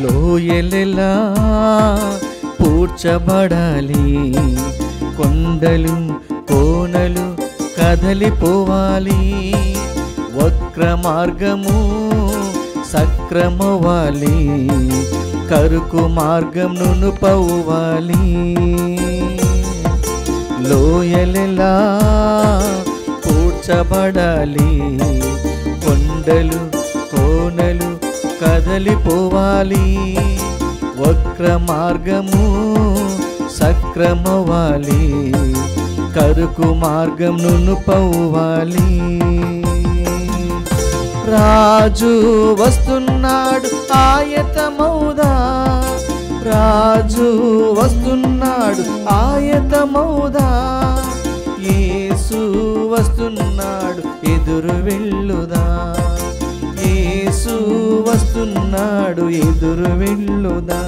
లోయలెలా పూడ్చబడాలి, కొండలు కోనలు కదలిపోవాలి, వక్ర మార్గము సక్రమవాలి, కరుకు మార్గం నునుపవ్వాలి. లోయలెలా పూడ్చబడాలి, కొండలు కోనలు కదలిపోవాలి, వక్ర మార్గము సక్రమవాలి, కరుకు మార్గం నునుపవ్వాలి. రాజు వస్తున్నాడు ఆయతమౌదా, రాజు వస్తున్నాడు ఆయతమౌదా, యేసు వస్తున్నాడు ఎదురు వెళ్ళుదా, యేసు వస్తున్నాడు ఎదురు వెళ్ళుదా.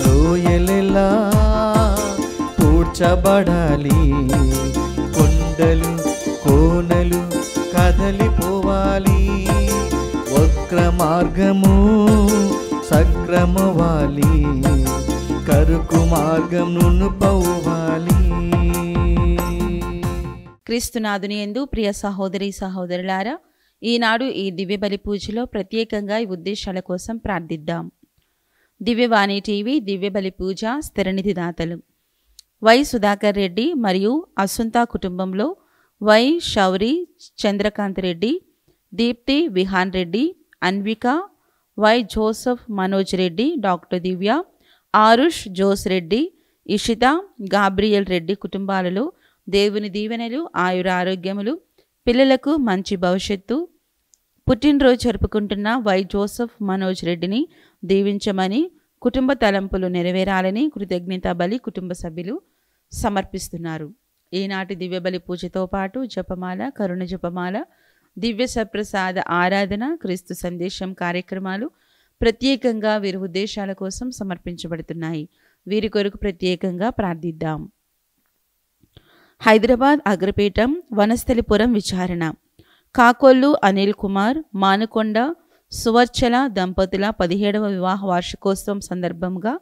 లోయలెలా పూడ్చబడాలి, కొండలు కోనలు కదలిపోవాలి, వక్ర మార్గము సక్రమవాలి, కరుకు మార్గం నునుపవ్వాలి. క్రీస్తునాథుని యందు ప్రియ సహోదరి సహోదరులారా, ఈనాడు ఈ దివ్య బలి పూజలో ప్రత్యేకంగా ఈ ఉద్దేశాల కోసం ప్రార్థిద్దాం. దివ్యవాణి టీవీ దివ్య బలి పూజ స్థిరనిధి దాతలు వై సుధాకర్ రెడ్డి మరియు అసుంతా కుటుంబంలో Y Shauri Chandrakanth Reddy, Deepthi Vihaan Reddy, Anvika, Y Joseph Manoj Reddy, doctor Divya, Aarush Jose Reddy, Ishita, Gabriel Reddy కుటుంబాలలో దేవుని దీవెనలు, ఆయురారోగ్యములు, పిల్లలకు మంచి భవిష్యత్తు, పుట్టినరోజు జరుపుకుంటున్న వై జోసఫ్ మనోజ్ రెడ్డిని దీవించమని, కుటుంబ తలంపులు నెరవేరాలని కృతజ్ఞతా బలి కుటుంబ సభ్యులు సమర్పిస్తున్నారు. ఈనాటి దివ్య బలి పూజతో పాటు జపమాల, కరుణ జపమాల, దివ్య సప్రసాద ఆరాధన, క్రీస్తు సందేశం కార్యక్రమాలు ప్రత్యేకంగా వీరి ఉద్దేశాల కోసం సమర్పించబడుతున్నాయి. వీరి కొరకు ప్రత్యేకంగా ప్రార్థిద్దాం. హైదరాబాద్ అగ్రపీఠం వనస్థలిపురం విచారణ కాకొల్లు అనిల్ కుమార్, మానుకొండ సువర్చల దంపతుల 17వ వివాహ వార్షికోత్సవం సందర్భంగా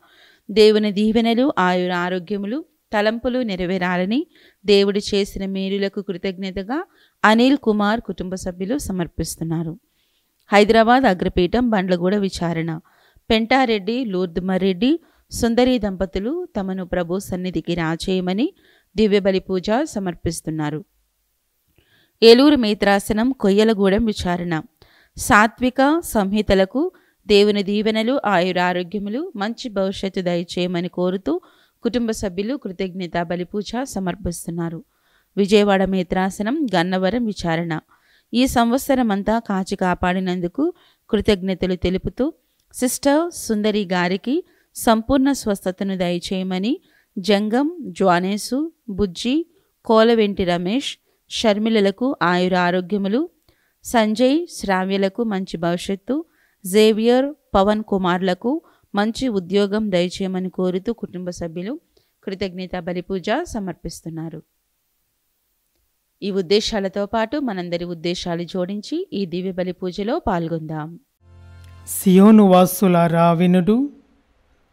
దేవుని దీవెనలు, ఆయుర ఆరోగ్యములు, తలంపులు నెరవేరాలని దేవుడు చేసిన మేలులకు కృతజ్ఞతగా అనిల్ కుమార్ కుటుంబ సభ్యులు సమర్పిస్తున్నారు. హైదరాబాద్ అగ్రపీఠం బండ్లగూడ విచారణ పెంటారెడ్డి లూర్దుమరెడ్డి సుందరి దంపతులు తమను ప్రభు సన్నిధికి రాచేయమని దివ్యబలి పూజ సమర్పిస్తున్నారు. ఏలూరు మేత్రాసనం కొయ్యలగూడెం విచారణ సాత్విక సంహితలకు దేవుని దీవెనలు, ఆయురారోగ్యములు, మంచి భవిష్యత్తు దయచేయమని కోరుతూ కుటుంబ సభ్యులు కృతజ్ఞతా బలి పూజ సమర్పిస్తున్నారు. విజయవాడ మేత్రాసనం గన్నవరం విచారణ ఈ సంవత్సరం అంతా కాచి కాపాడినందుకు కృతజ్ఞతలు తెలుపుతూ సిస్టర్ సుందరి గారికి సంపూర్ణ స్వస్థతను దయచేయమని జంగం, జ్వానేసు, బుజ్జి, కోలవెంటి రమేష్, షర్మిలలకు ఆయుర ఆరోగ్యములు, సంజయ్, శ్రావ్యలకు మంచి భవిష్యత్తు, జేవియర్, పవన్ కుమార్లకు మంచి ఉద్యోగం దయచేయమని కోరుతూ కుటుంబ సభ్యులు కృతజ్ఞతా బలి పూజ సమర్పిస్తున్నారు. ఈ ఉద్దేశాలతో పాటు మనందరి ఉద్దేశాలు జోడించి ఈ దివ్య బలి పూజలో పాల్గొందాం. సియోను వాసులారా వినుడు,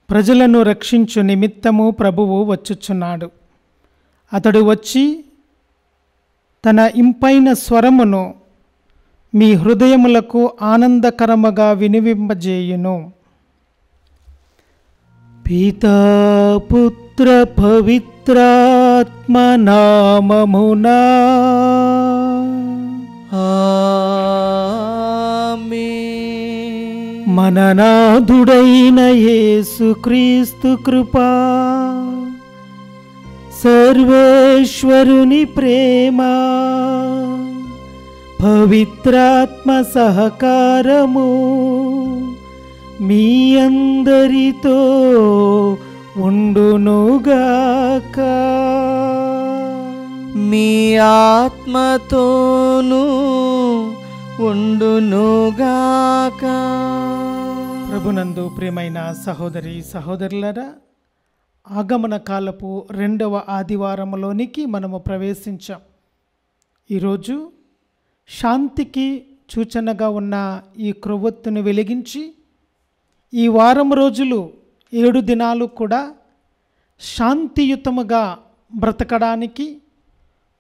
ప్రజలను రక్షించు నిమిత్తము ప్రభువు వచ్చుచున్నాడు. అతడు వచ్చి తన ఇంపైన స్వరమును మీ హృదయములకు ఆనందకరముగా వినిపింపజేయును. పితా పుత్ర పవిత్రాత్మ నామమునా ఆమేన్. మననాథుడైన యేసుక్రీస్తు కృపా, సర్వేశ్వరుని ప్రేమ, పవిత్రాత్మ సహకారము మీ అందరితో ఉండునుగాక. మీ ఆత్మతోనూ ఉండునుగాక. ప్రభునందు ప్రియమైన సహోదరి సహోదరులరా, ఆగమన కాలపు 2వ ఆదివారంలోనికి మనము ప్రవేశించాం. ఈరోజు శాంతికి సూచనగా ఉన్న ఈ క్రొవ్వొత్తును వెలిగించి ఈ వారం రోజులు 7 దినాలు కూడా శాంతియుతముగా బ్రతకడానికి,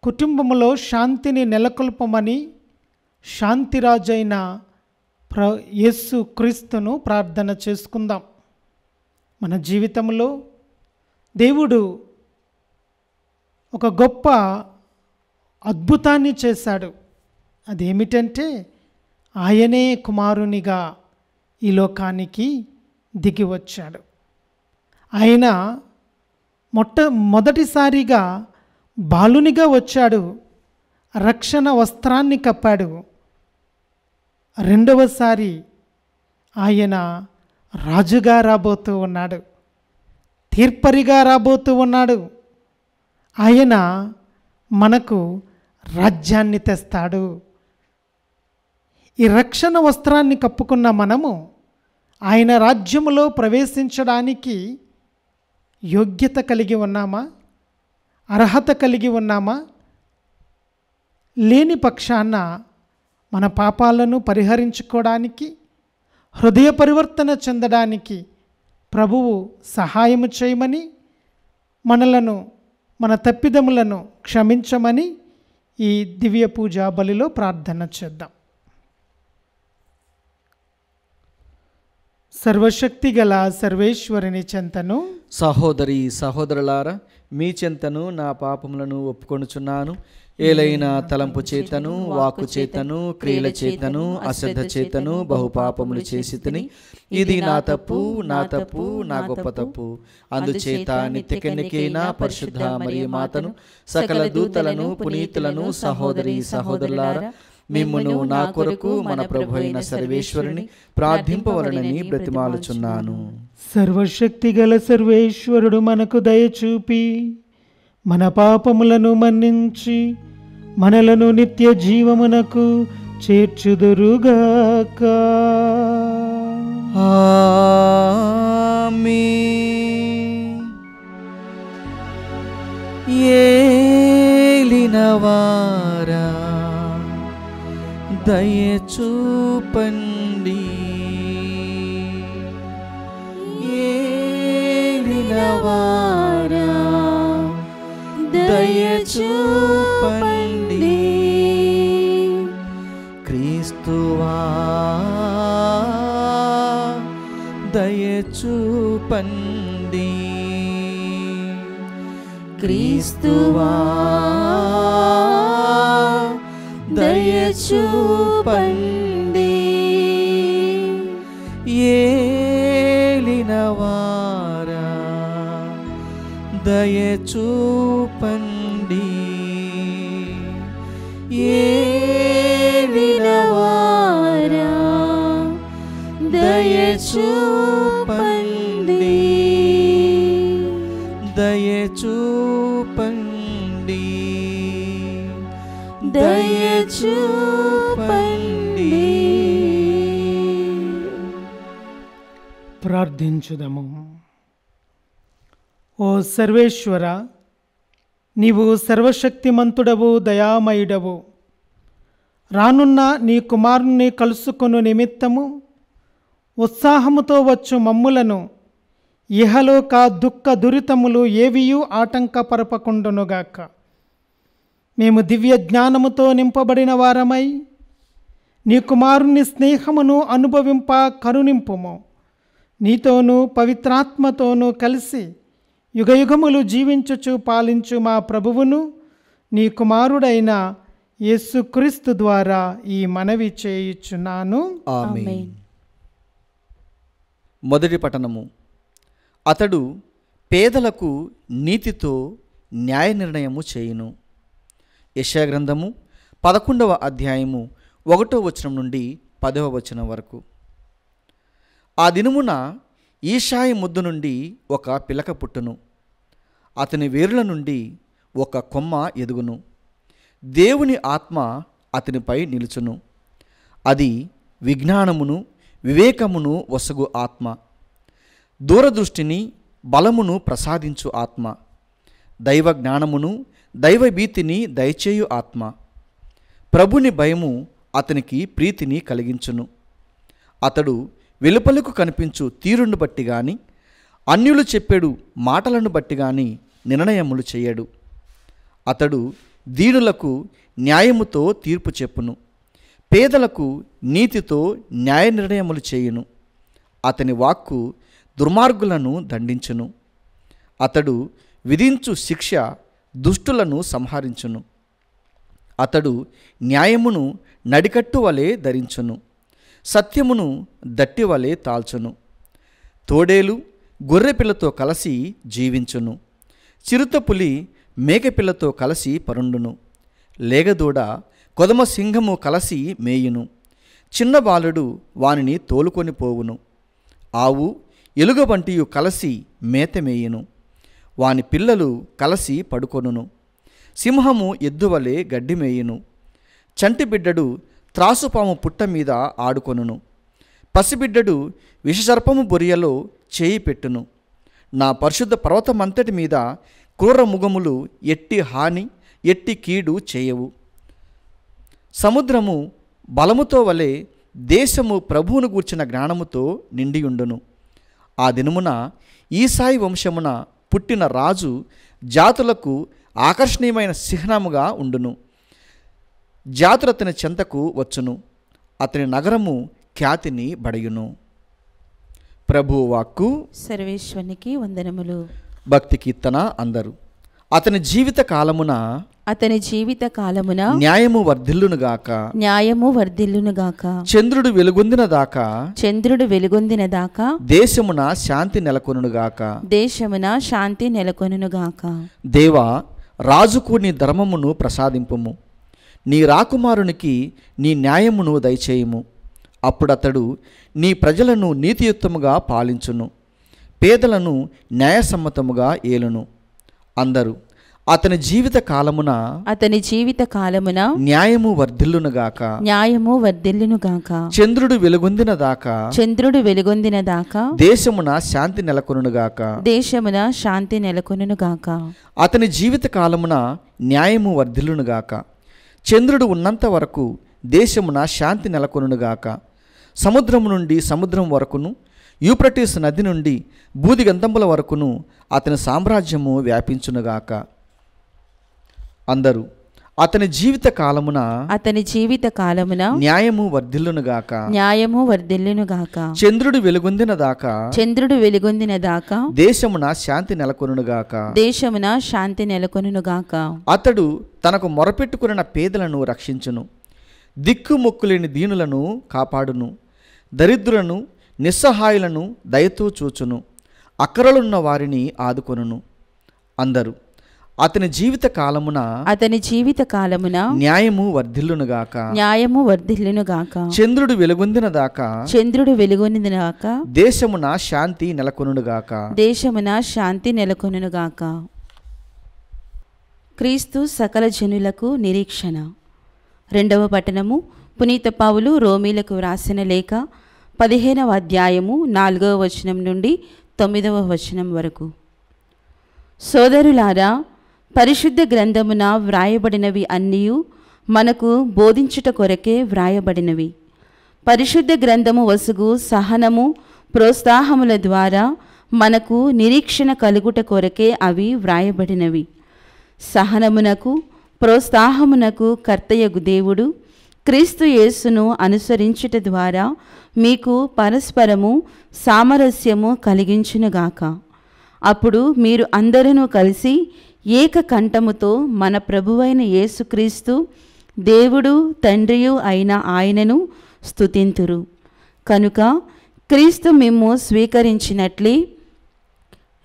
కుటుంబంలో శాంతిని నెలకొల్పమని శాంతిరాజైన యేసు క్రీస్తును ప్రార్థన చేసుకుందాం. మన జీవితంలో దేవుడు ఒక గొప్ప అద్భుతాన్ని చేశాడు. అదేమిటంటే ఆయనే కుమారునిగా ఈ లోకానికి దిగి వచ్చాడు. ఆయన మొదటిసారిగా బాలునిగా వచ్చాడు, రక్షణ వస్త్రాన్ని కప్పాడు. రెండవసారి ఆయన రాజుగా రాబోతూ ఉన్నాడు, తీర్పరిగా రాబోతూ ఉన్నాడు. ఆయన మనకు రాజ్యాన్ని తెస్తాడు. ఈ రక్షణ వస్త్రాన్ని కప్పుకున్న మనము ఆయన రాజ్యములో ప్రవేశించడానికి యోగ్యత కలిగి ఉన్నామా? అర్హత కలిగి ఉన్నామా? లేని పక్షాన మన పాపాలను పరిహరించుకోవడానికి, హృదయ పరివర్తన చెందడానికి ప్రభువు సహాయము చేయమని, మనలను, మన తప్పిదములను క్షమించమని ఈ దివ్య పూజా బలిలో ప్రార్థన చేద్దాం. సర్వశక్తి గల సర్వేశ్వరుని చెంతను, సహోదరి సహోదరులారా, మీ చెంతను నా పాపములను ఒప్పుకొనుచున్నాను. ఏలైనా తలంపు చేతను, వాక్కు చేతను, క్రియల చేతను, అశ్రద్ధ చేతను బహుపాపములు చేసి తిని, ఇది నా తప్పు, నా తప్పు, నా గొప్ప తప్పు. అందుచేత నిత్యకన్యకైన పరిశుద్ధ మరియ మాతను, సకల దూతలను, పునీతులను, సహోదరి సహోదరులారా, మిమ్మును నా కొరకు మన ప్రభు అయిన సర్వేశ్వరుని ప్రార్థింపవలనని బ్రతిమాలుచున్నాను. సర్వశక్తి గల సర్వేశ్వరుడు మనకు దయచూపి మన పాపములను మన్నించి మనలను నిత్య జీవమునకు చేర్చుదురుగాక. ఆమేన్. ఏలినవారా దయచూపండి, ఏలినవారా దయచూపండి. క్రీస్తువా దయచూపండి, క్రీస్తువా దయచూపండి. ఏలినవారా దయచూపండి, ఏలినవారా దయచూపండి, దయచూపండి, దయచూపండి. ప్రార్థించుదము. ఓ సర్వేశ్వర, నీవు సర్వశక్తిమంతుడవు, దయామయుడవు. రానున్న నీ కుమారుని కలుసుకొను నిమిత్తము ఉత్సాహముతో వచ్చు మమ్ములను ఇహలోక దుఃఖ దురితములు ఏవియూ ఆటంకపరపకుండునుగాక. మేము దివ్య జ్ఞానముతో నింపబడిన వారమై నీ కుమారుని స్నేహమును అనుభవింప కరుణింపుము. నీతోనూ పవిత్రాత్మతోనూ కలిసి యుగయుగములు జీవించుచు పాలించు మా ప్రభువును, నీ కుమారుడైన యేసుక్రీస్తు ద్వారా ఈ మనవి చేయుచున్నాను. ఆమేన్. మొదటి పఠనము. అతడు పేదలకు నీతితో న్యాయ నిర్ణయము చేయును. యెషయా గ్రంథము 11వ అధ్యాయము 1వ వచనం నుండి 10వ వచనం వరకు. ఆ దినమున ఈశాయి ముద్దు నుండి ఒక పిలక పుట్టును, అతని వేరుల నుండి ఒక కొమ్మ ఎదుగును. దేవుని ఆత్మ అతనిపై నిలుచును. అది విజ్ఞానమును వివేకమును వసగు ఆత్మ, దూరదృష్టిని బలమును ప్రసాదించు ఆత్మ, దైవ జ్ఞానమును దైవభీతిని దయచేయు ఆత్మ. ప్రభుని భయము అతనికి ప్రీతిని కలిగించును. అతడు వెలుపలకు కనిపించు తీరును బట్టి గాని అన్యులు చెప్పేడు మాటలను బట్టి గాని నిర్ణయములు చేయడు. అతడు దీనులకు న్యాయముతో తీర్పు చెప్పును, పేదలకు నీతితో న్యాయ నిర్ణయములు చేయును. అతని వాక్కు దుర్మార్గులను దండించును. అతడు విధించు శిక్ష దుష్టులను సంహరించును. అతడు న్యాయమును నడికట్టు వలె ధరించును, సత్యమును దట్టి వలె తాల్చును. తోడేలు గొర్రెపిల్లతో కలిసి జీవించును, చిరుతపులి మేకపిల్లతో కలిసి పరుండును. లేగదూడ కొదమ సింహము కలిసి మేయును, చిన్న బాలుడు వానిని తోలుకొని పోవును. ఆవు ఎలుగబంటియు కలిసి మేత మేయును, వాని పిల్లలు కలిసి పడుకొనును. సింహము ఎద్దువలే గడ్డి మేయును, చంటి బిడ్డడు త్రాసుపాము పుట్ట మీద ఆడుకొనును. పసిబిడ్డడు విషసర్పము బొరియలో చేయి పెట్టును. నా పరిశుద్ధ పర్వతమంతటి మీద క్రూర ముఖములు ఎట్టి హాని ఎట్టి కీడు చేయవు. సముద్రము బలముతో వలె దేశము ప్రభువును గూర్చిన జ్ఞానముతో నిండియుండును. ఆ దినమున ఈసాయి వంశమున పుట్టిన రాజు జాతులకు ఆకర్షణీయమైన చిహ్నముగా ఉండును. జాతులు అతని చెంతకు వచ్చును, అతని నగరము ఖ్యాతిని బడయును. ప్రభు వాక్కు. సర్వేశ్వరునికి వందనములు. భక్తి కీర్తన అందరు. అతని జీవిత కాలమున న్యాయము వర్ధిల్లునుగాక, న్యాయము వర్ధిల్లునుగాక. చంద్రుడు వెలుగొందిన దాకా దేశమున శాంతి నెలకొనుగాక, దేశమున శాంతి నెలకొనుగాక. దేవా, రాజుకు నీ ధర్మమును ప్రసాదింపుము, నీ రాకుమారునికి నీ న్యాయమును దయచేయుము. అప్పుడతడు నీ ప్రజలను నీతియుక్తముగా పాలించును, పేదలను న్యాయసమ్మతముగా ఏలును. అందరూ అతని జీవిత కాలమున న్యాయము వర్ధిల్లునుగాక, న్యాయము వర్ధిల్లునుగాక. చంద్రుడు వెలుగొందిన దాకా దేశమున శాంతి నెలకొనుగాక, దేశమున శాంతి నెలకొనుగాక. అతని జీవిత కాలమున న్యాయము వర్ధిల్లునుగాక, చంద్రుడు ఉన్నంత వరకు దేశమున శాంతి నెలకొనుగాక. సముద్రము నుండి సముద్రం వరకును, యూప్రటీస్ నది నుండి బూదిగంధముల వరకును అతని సామ్రాజ్యము వ్యాపించునుగాక. అందరూ అతని జీవిత కాలమున న్యాయము వర్ధిల్లునుగాక, న్యాయము వర్ధిల్లునుగాక. చంద్రుడు వెలుగొందిన దాకా దేశమున శాంతి నెలకొనుగాక, దేశమున శాంతి నెలకొనుగాక. అతడు తనకు మొరపెట్టుకున్న పేదలను రక్షించును, దిక్కుమొక్కులేని దీనులను కాపాడును. దరిద్రులను నిస్సహాయులను దయతో చూచును, అక్కరలున్న వారిని ఆదుకొనును. అందరూ అతని జీవిత కాలమున న్యాయము వర్ధిల్లునుగాక, న్యాయము వర్ధిల్లునుగాక. చంద్రుడు వెలుగొందిన దాకా దేశమున శాంతి నెలకొనుగాక, దేశమున శాంతి నెలకొనుగాక. క్రీస్తు సకల జనులకు నిరీక్షణ. 2వ పట్టణము. పునీత పౌలు రోమీలకు వ్రాసిన లేఖ 15వ అధ్యాయము 4వ వచనం నుండి 9వ వచనం వరకు. సోదరులారా, పరిశుద్ధ గ్రంథమున వ్రాయబడినవి అన్నీయు మనకు బోధించుట కొరకే వ్రాయబడినవి. పరిశుద్ధ గ్రంథము వసుగు సహనము ప్రోత్సాహముల ద్వారా మనకు నిరీక్షణ కలుగుట కొరకే అవి వ్రాయబడినవి. సహనమునకు ప్రోత్సాహమునకు కర్తయగు దేవుడు క్రీస్తు యేసును అనుసరించుట ద్వారా మీకు పరస్పరము సామరస్యము కలిగించునుగాక. అప్పుడు మీరు అందరూ కలిసి ఏక కంఠముతో మన ప్రభువైన యేసుక్రీస్తు దేవుడు తండ్రియు అయిన ఆయనను స్తుతింతురు. కనుక క్రీస్తు మిమ్ము స్వీకరించినట్లే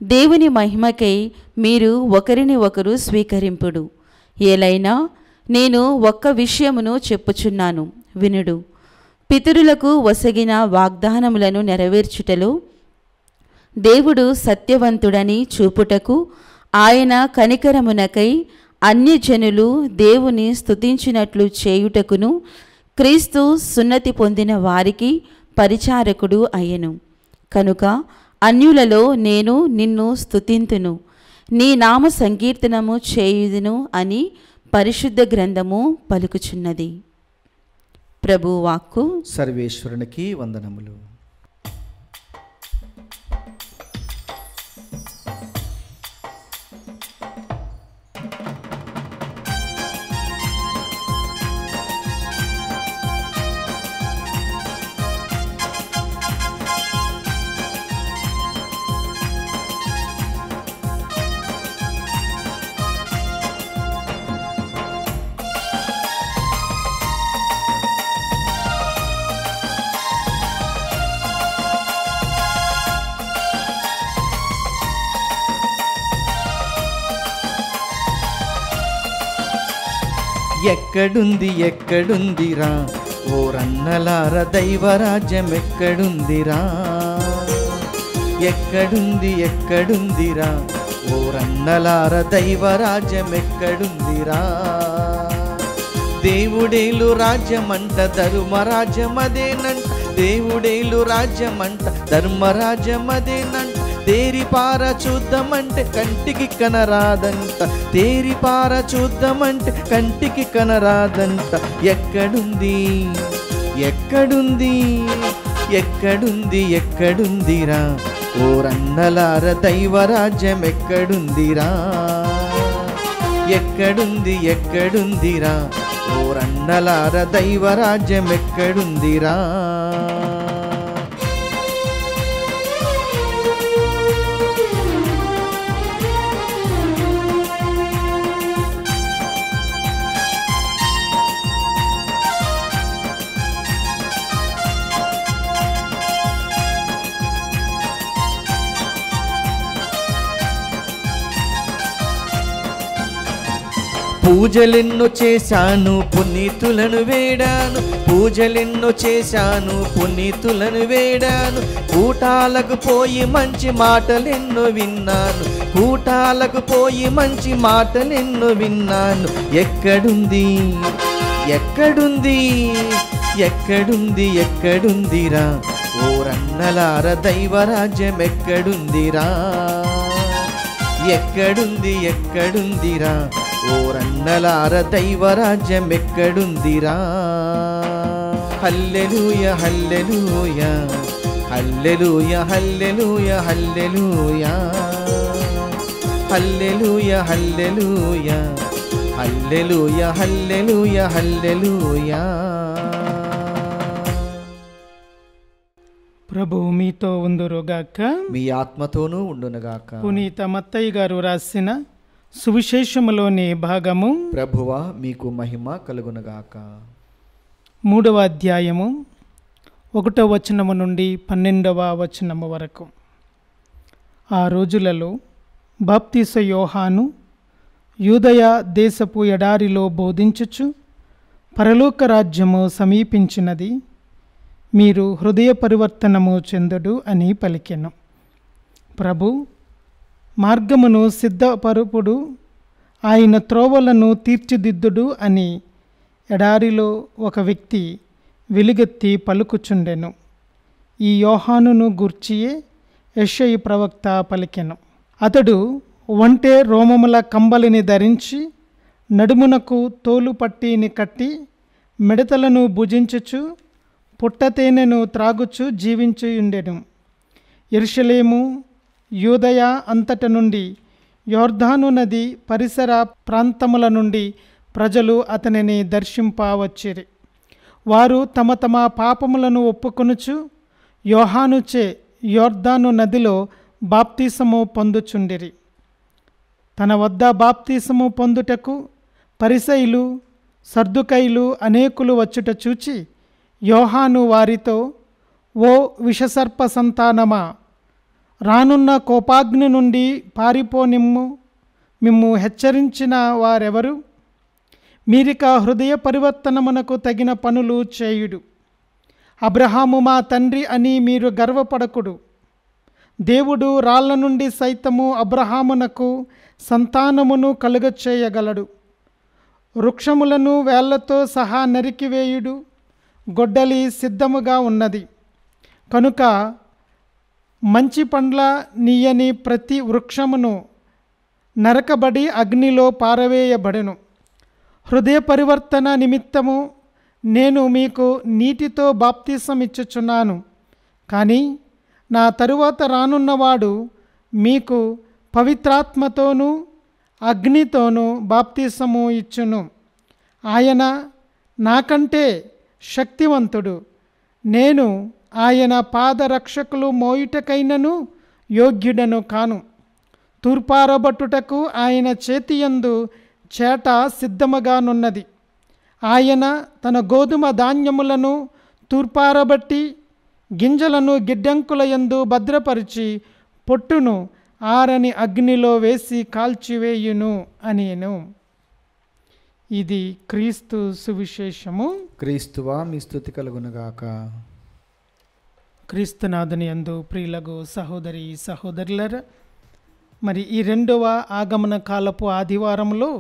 దేవుని మహిమకై మీరు ఒకరిని ఒకరు స్వీకరింపుడు. ఏలైనా నేను ఒక్క విషయమును చెప్పుచున్నాను, వినుడు. పితరులకు వసగిన వాగ్దానములను నెరవేర్చుటలో దేవుడు సత్యవంతుడని చూపుటకు ఆయన కనికరమునకై అన్యజనులు దేవుని స్తుతించినట్లు చేయుటకును క్రీస్తు సున్నతి పొందిన వారికి పరిచారకుడు అయ్యెను. కనుక అన్యులలో నేను నిన్ను స్తుతింతును, నీ నామ సంకీర్తనము చేయుదును అని పరిశుద్ధ గ్రంథము పలుకుచున్నది. ప్రభు వాక్కు. సర్వేశ్వరునికి వందనములు. ఎక్కడుంది ఎక్కడుందిరా ఓరన్నలార దైవరాజ్యం ఎక్కడుందిరా? ఎక్కడుంది ఎక్కడుందిరా ఓరన్నలార దైవరాజ్యం ఎక్కడుందిరా? దేవుడేలు రాజ్యమంట ధర్మరాజ్యమదేనంట, దేవుడేలు రాజ్యమంట ధర్మరాజ్యమదేనంట. తేరిపార చూద్దామంటే కంటికి కనరాదంట, తేరిపార చూద్దామంటే కంటికి కనరాదంట. ఎక్కడుంది ఎక్కడుంది ఎక్కడుంది ఎక్కడుందిరా ఓరన్నలార దైవరాజ్యం ఎక్కడుందిరా? ఎక్కడుంది ఎక్కడుందిరా ఓరన్నలార దైవరాజ్యం ఎక్కడుందిరా? పూజలెన్నో చేశాను పునీతులను వేడాను, పూజలెన్నో చేశాను పునీతులను వేడాను. కూటాలకు పోయి మంచి మాటలెన్నో విన్నాను, కూటాలకు పోయి మంచి మాటలెన్నో విన్నాను. ఎక్కడుంది ఎక్కడుంది ఎక్కడుంది ఎక్కడుందిరా ఓరన్నలార దైవరాజ్యం ఎక్కడుందిరా? ఎక్కడుంది ఎక్కడుందిరా ఓరన్నలార దైవరాజ్యం ఎక్కడుందిరా? హల్లెలూయ హల్లెలూయ హల్లెలూయ హల్లెలూయ హల్లెలూయ హల్లెలూయ హల్లెలూయ హల్లెలూయ హల్లెలూయ హల్లెలూయ. ప్రభువు మీతో ఉందురుగాక, మీ ఆత్మతోనూ ఉండునుగాక. పునీత మత్తయ్య గారు రాసిన సువిశేషములోని భాగము. ప్రభువా మీకు మహిమ కలుగునుగాక. 3వ అధ్యాయము 1వ వచనము నుండి 12వ వచనము వరకు. ఆ రోజులలో బాప్తీస యోహాను యూదయ దేశపు ఎడారిలో బోధించుచు, పరలోక రాజ్యము సమీపించినది, మీరు హృదయ పరివర్తనము చెందుడు అని పలికెను. ప్రభు మార్గమును సిద్ధపరుపుడు, ఆయన త్రోవలను తీర్చిదిద్దుడు అని ఎడారిలో ఒక వ్యక్తి వెలుగెత్తి పలుకుచుండెను. ఈ యోహానును గూర్చియే యెషయి ప్రవక్త పలికెను. అతడు ఒంటె రోమముల కంబలిని ధరించి, నడుమునకు తోలు పట్టీని కట్టి, మిడతలను భుజించుచు పుట్టతేనెను త్రాగుచు జీవించుయుండెను. యెరూషలేము యూదయ అంతట నుండి, యొర్దాను నది పరిసర ప్రాంతముల నుండి ప్రజలు అతనిని దర్శింపవచ్చిరి. వారు తమ తమ పాపములను ఒప్పుకొనుచు యోహానుచే యొర్దాను నదిలో బాప్తీసము పొందుచుండిరి. తన వద్ద బాప్తీసము పొందుటకు పరిసయ్యులు సర్దుకైలు అనేకులు వచ్చుట చూచి యోహాను వారితో, ఓ విషసర్ప సంతానమా, రానున్న కోపాగ్ని నుండి పారిపోనిమ్ము. మిమ్ము హెచ్చరించిన వారెవరు? మీరిక హృదయ పరివర్తనమునకు తగిన పనులు చేయుడు. అబ్రహాము మా తండ్రి అని మీరు గర్వపడకుడు. దేవుడు రాళ్ల నుండి సైతము అబ్రహామునకు సంతానమును కలుగచేయగలడు. వృక్షములను వేళ్లతో సహా నరికివేయుడు. గొడ్డలి సిద్ధముగా ఉన్నది కనుక మంచి పండ్ల నీయని ప్రతి వృక్షమును నరకబడి అగ్నిలో పారవేయబడెను. హృదయ పరివర్తన నిమిత్తము నేను మీకు నీటితో బాప్తీసం ఇచ్చుచున్నాను, కానీ నా తరువాత రానున్నవాడు మీకు పవిత్రాత్మతోనూ అగ్నితోనూ బాప్తీసము ఇచ్చును. ఆయన నాకంటే శక్తివంతుడు. నేను ఆయన పాదరక్షకులు మోయుటకైనను యోగ్యుడను కాను. తూర్పారబట్టుటకు ఆయన చేతియందు చేట సిద్ధముగానున్నది. ఆయన తన గోధుమ ధాన్యములను తూర్పారబట్టి గింజలను గిడ్డంకుల యందు భద్రపరిచి పొట్టును ఆరని అగ్నిలో వేసి కాల్చివేయును అనేను. ఇది క్రీస్తు సువిశేషము. క్రీస్తువా మీ స్తుతి కలుగునుగాక. క్రీస్తునాథుని యందు ప్రియులగు సహోదరి సహోదరులరా, మరి ఈ రెండవ ఆగమన కాలపు ఆదివారంలో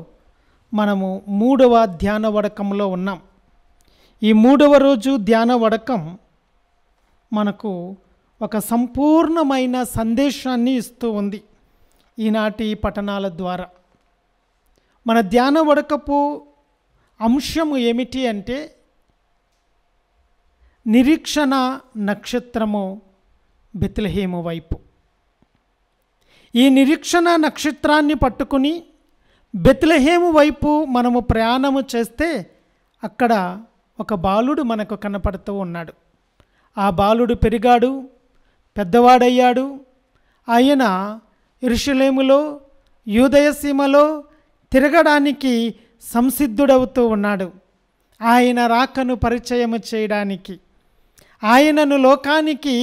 మనము 3వ ధ్యాన వడకంలో ఉన్నాం. ఈ 3వ రోజు ధ్యాన వడకం మనకు ఒక సంపూర్ణమైన సందేశాన్ని ఇస్తూ ఉంది. ఈనాటి పఠనాల ద్వారా మన ధ్యాన వడకపు అంశము ఏమిటి అంటే, నిరీక్షణ నక్షత్రము బెత్లెహేము వైపు. ఈ నిరీక్షణ నక్షత్రాన్ని పట్టుకుని బెత్లెహేము వైపు మనము ప్రయాణము చేస్తే అక్కడ ఒక బాలుడు మనకు కనపడుతూ ఉన్నాడు. ఆ బాలుడు పెరిగాడు, పెద్దవాడయ్యాడు. ఆయన యెరూషలేములో యూదయ సీమలో తిరగడానికి సంసిద్ధుడవుతూ ఉన్నాడు. ఆయన రాకను పరిచయము చేయడానికి, ఆయనను లోకానికి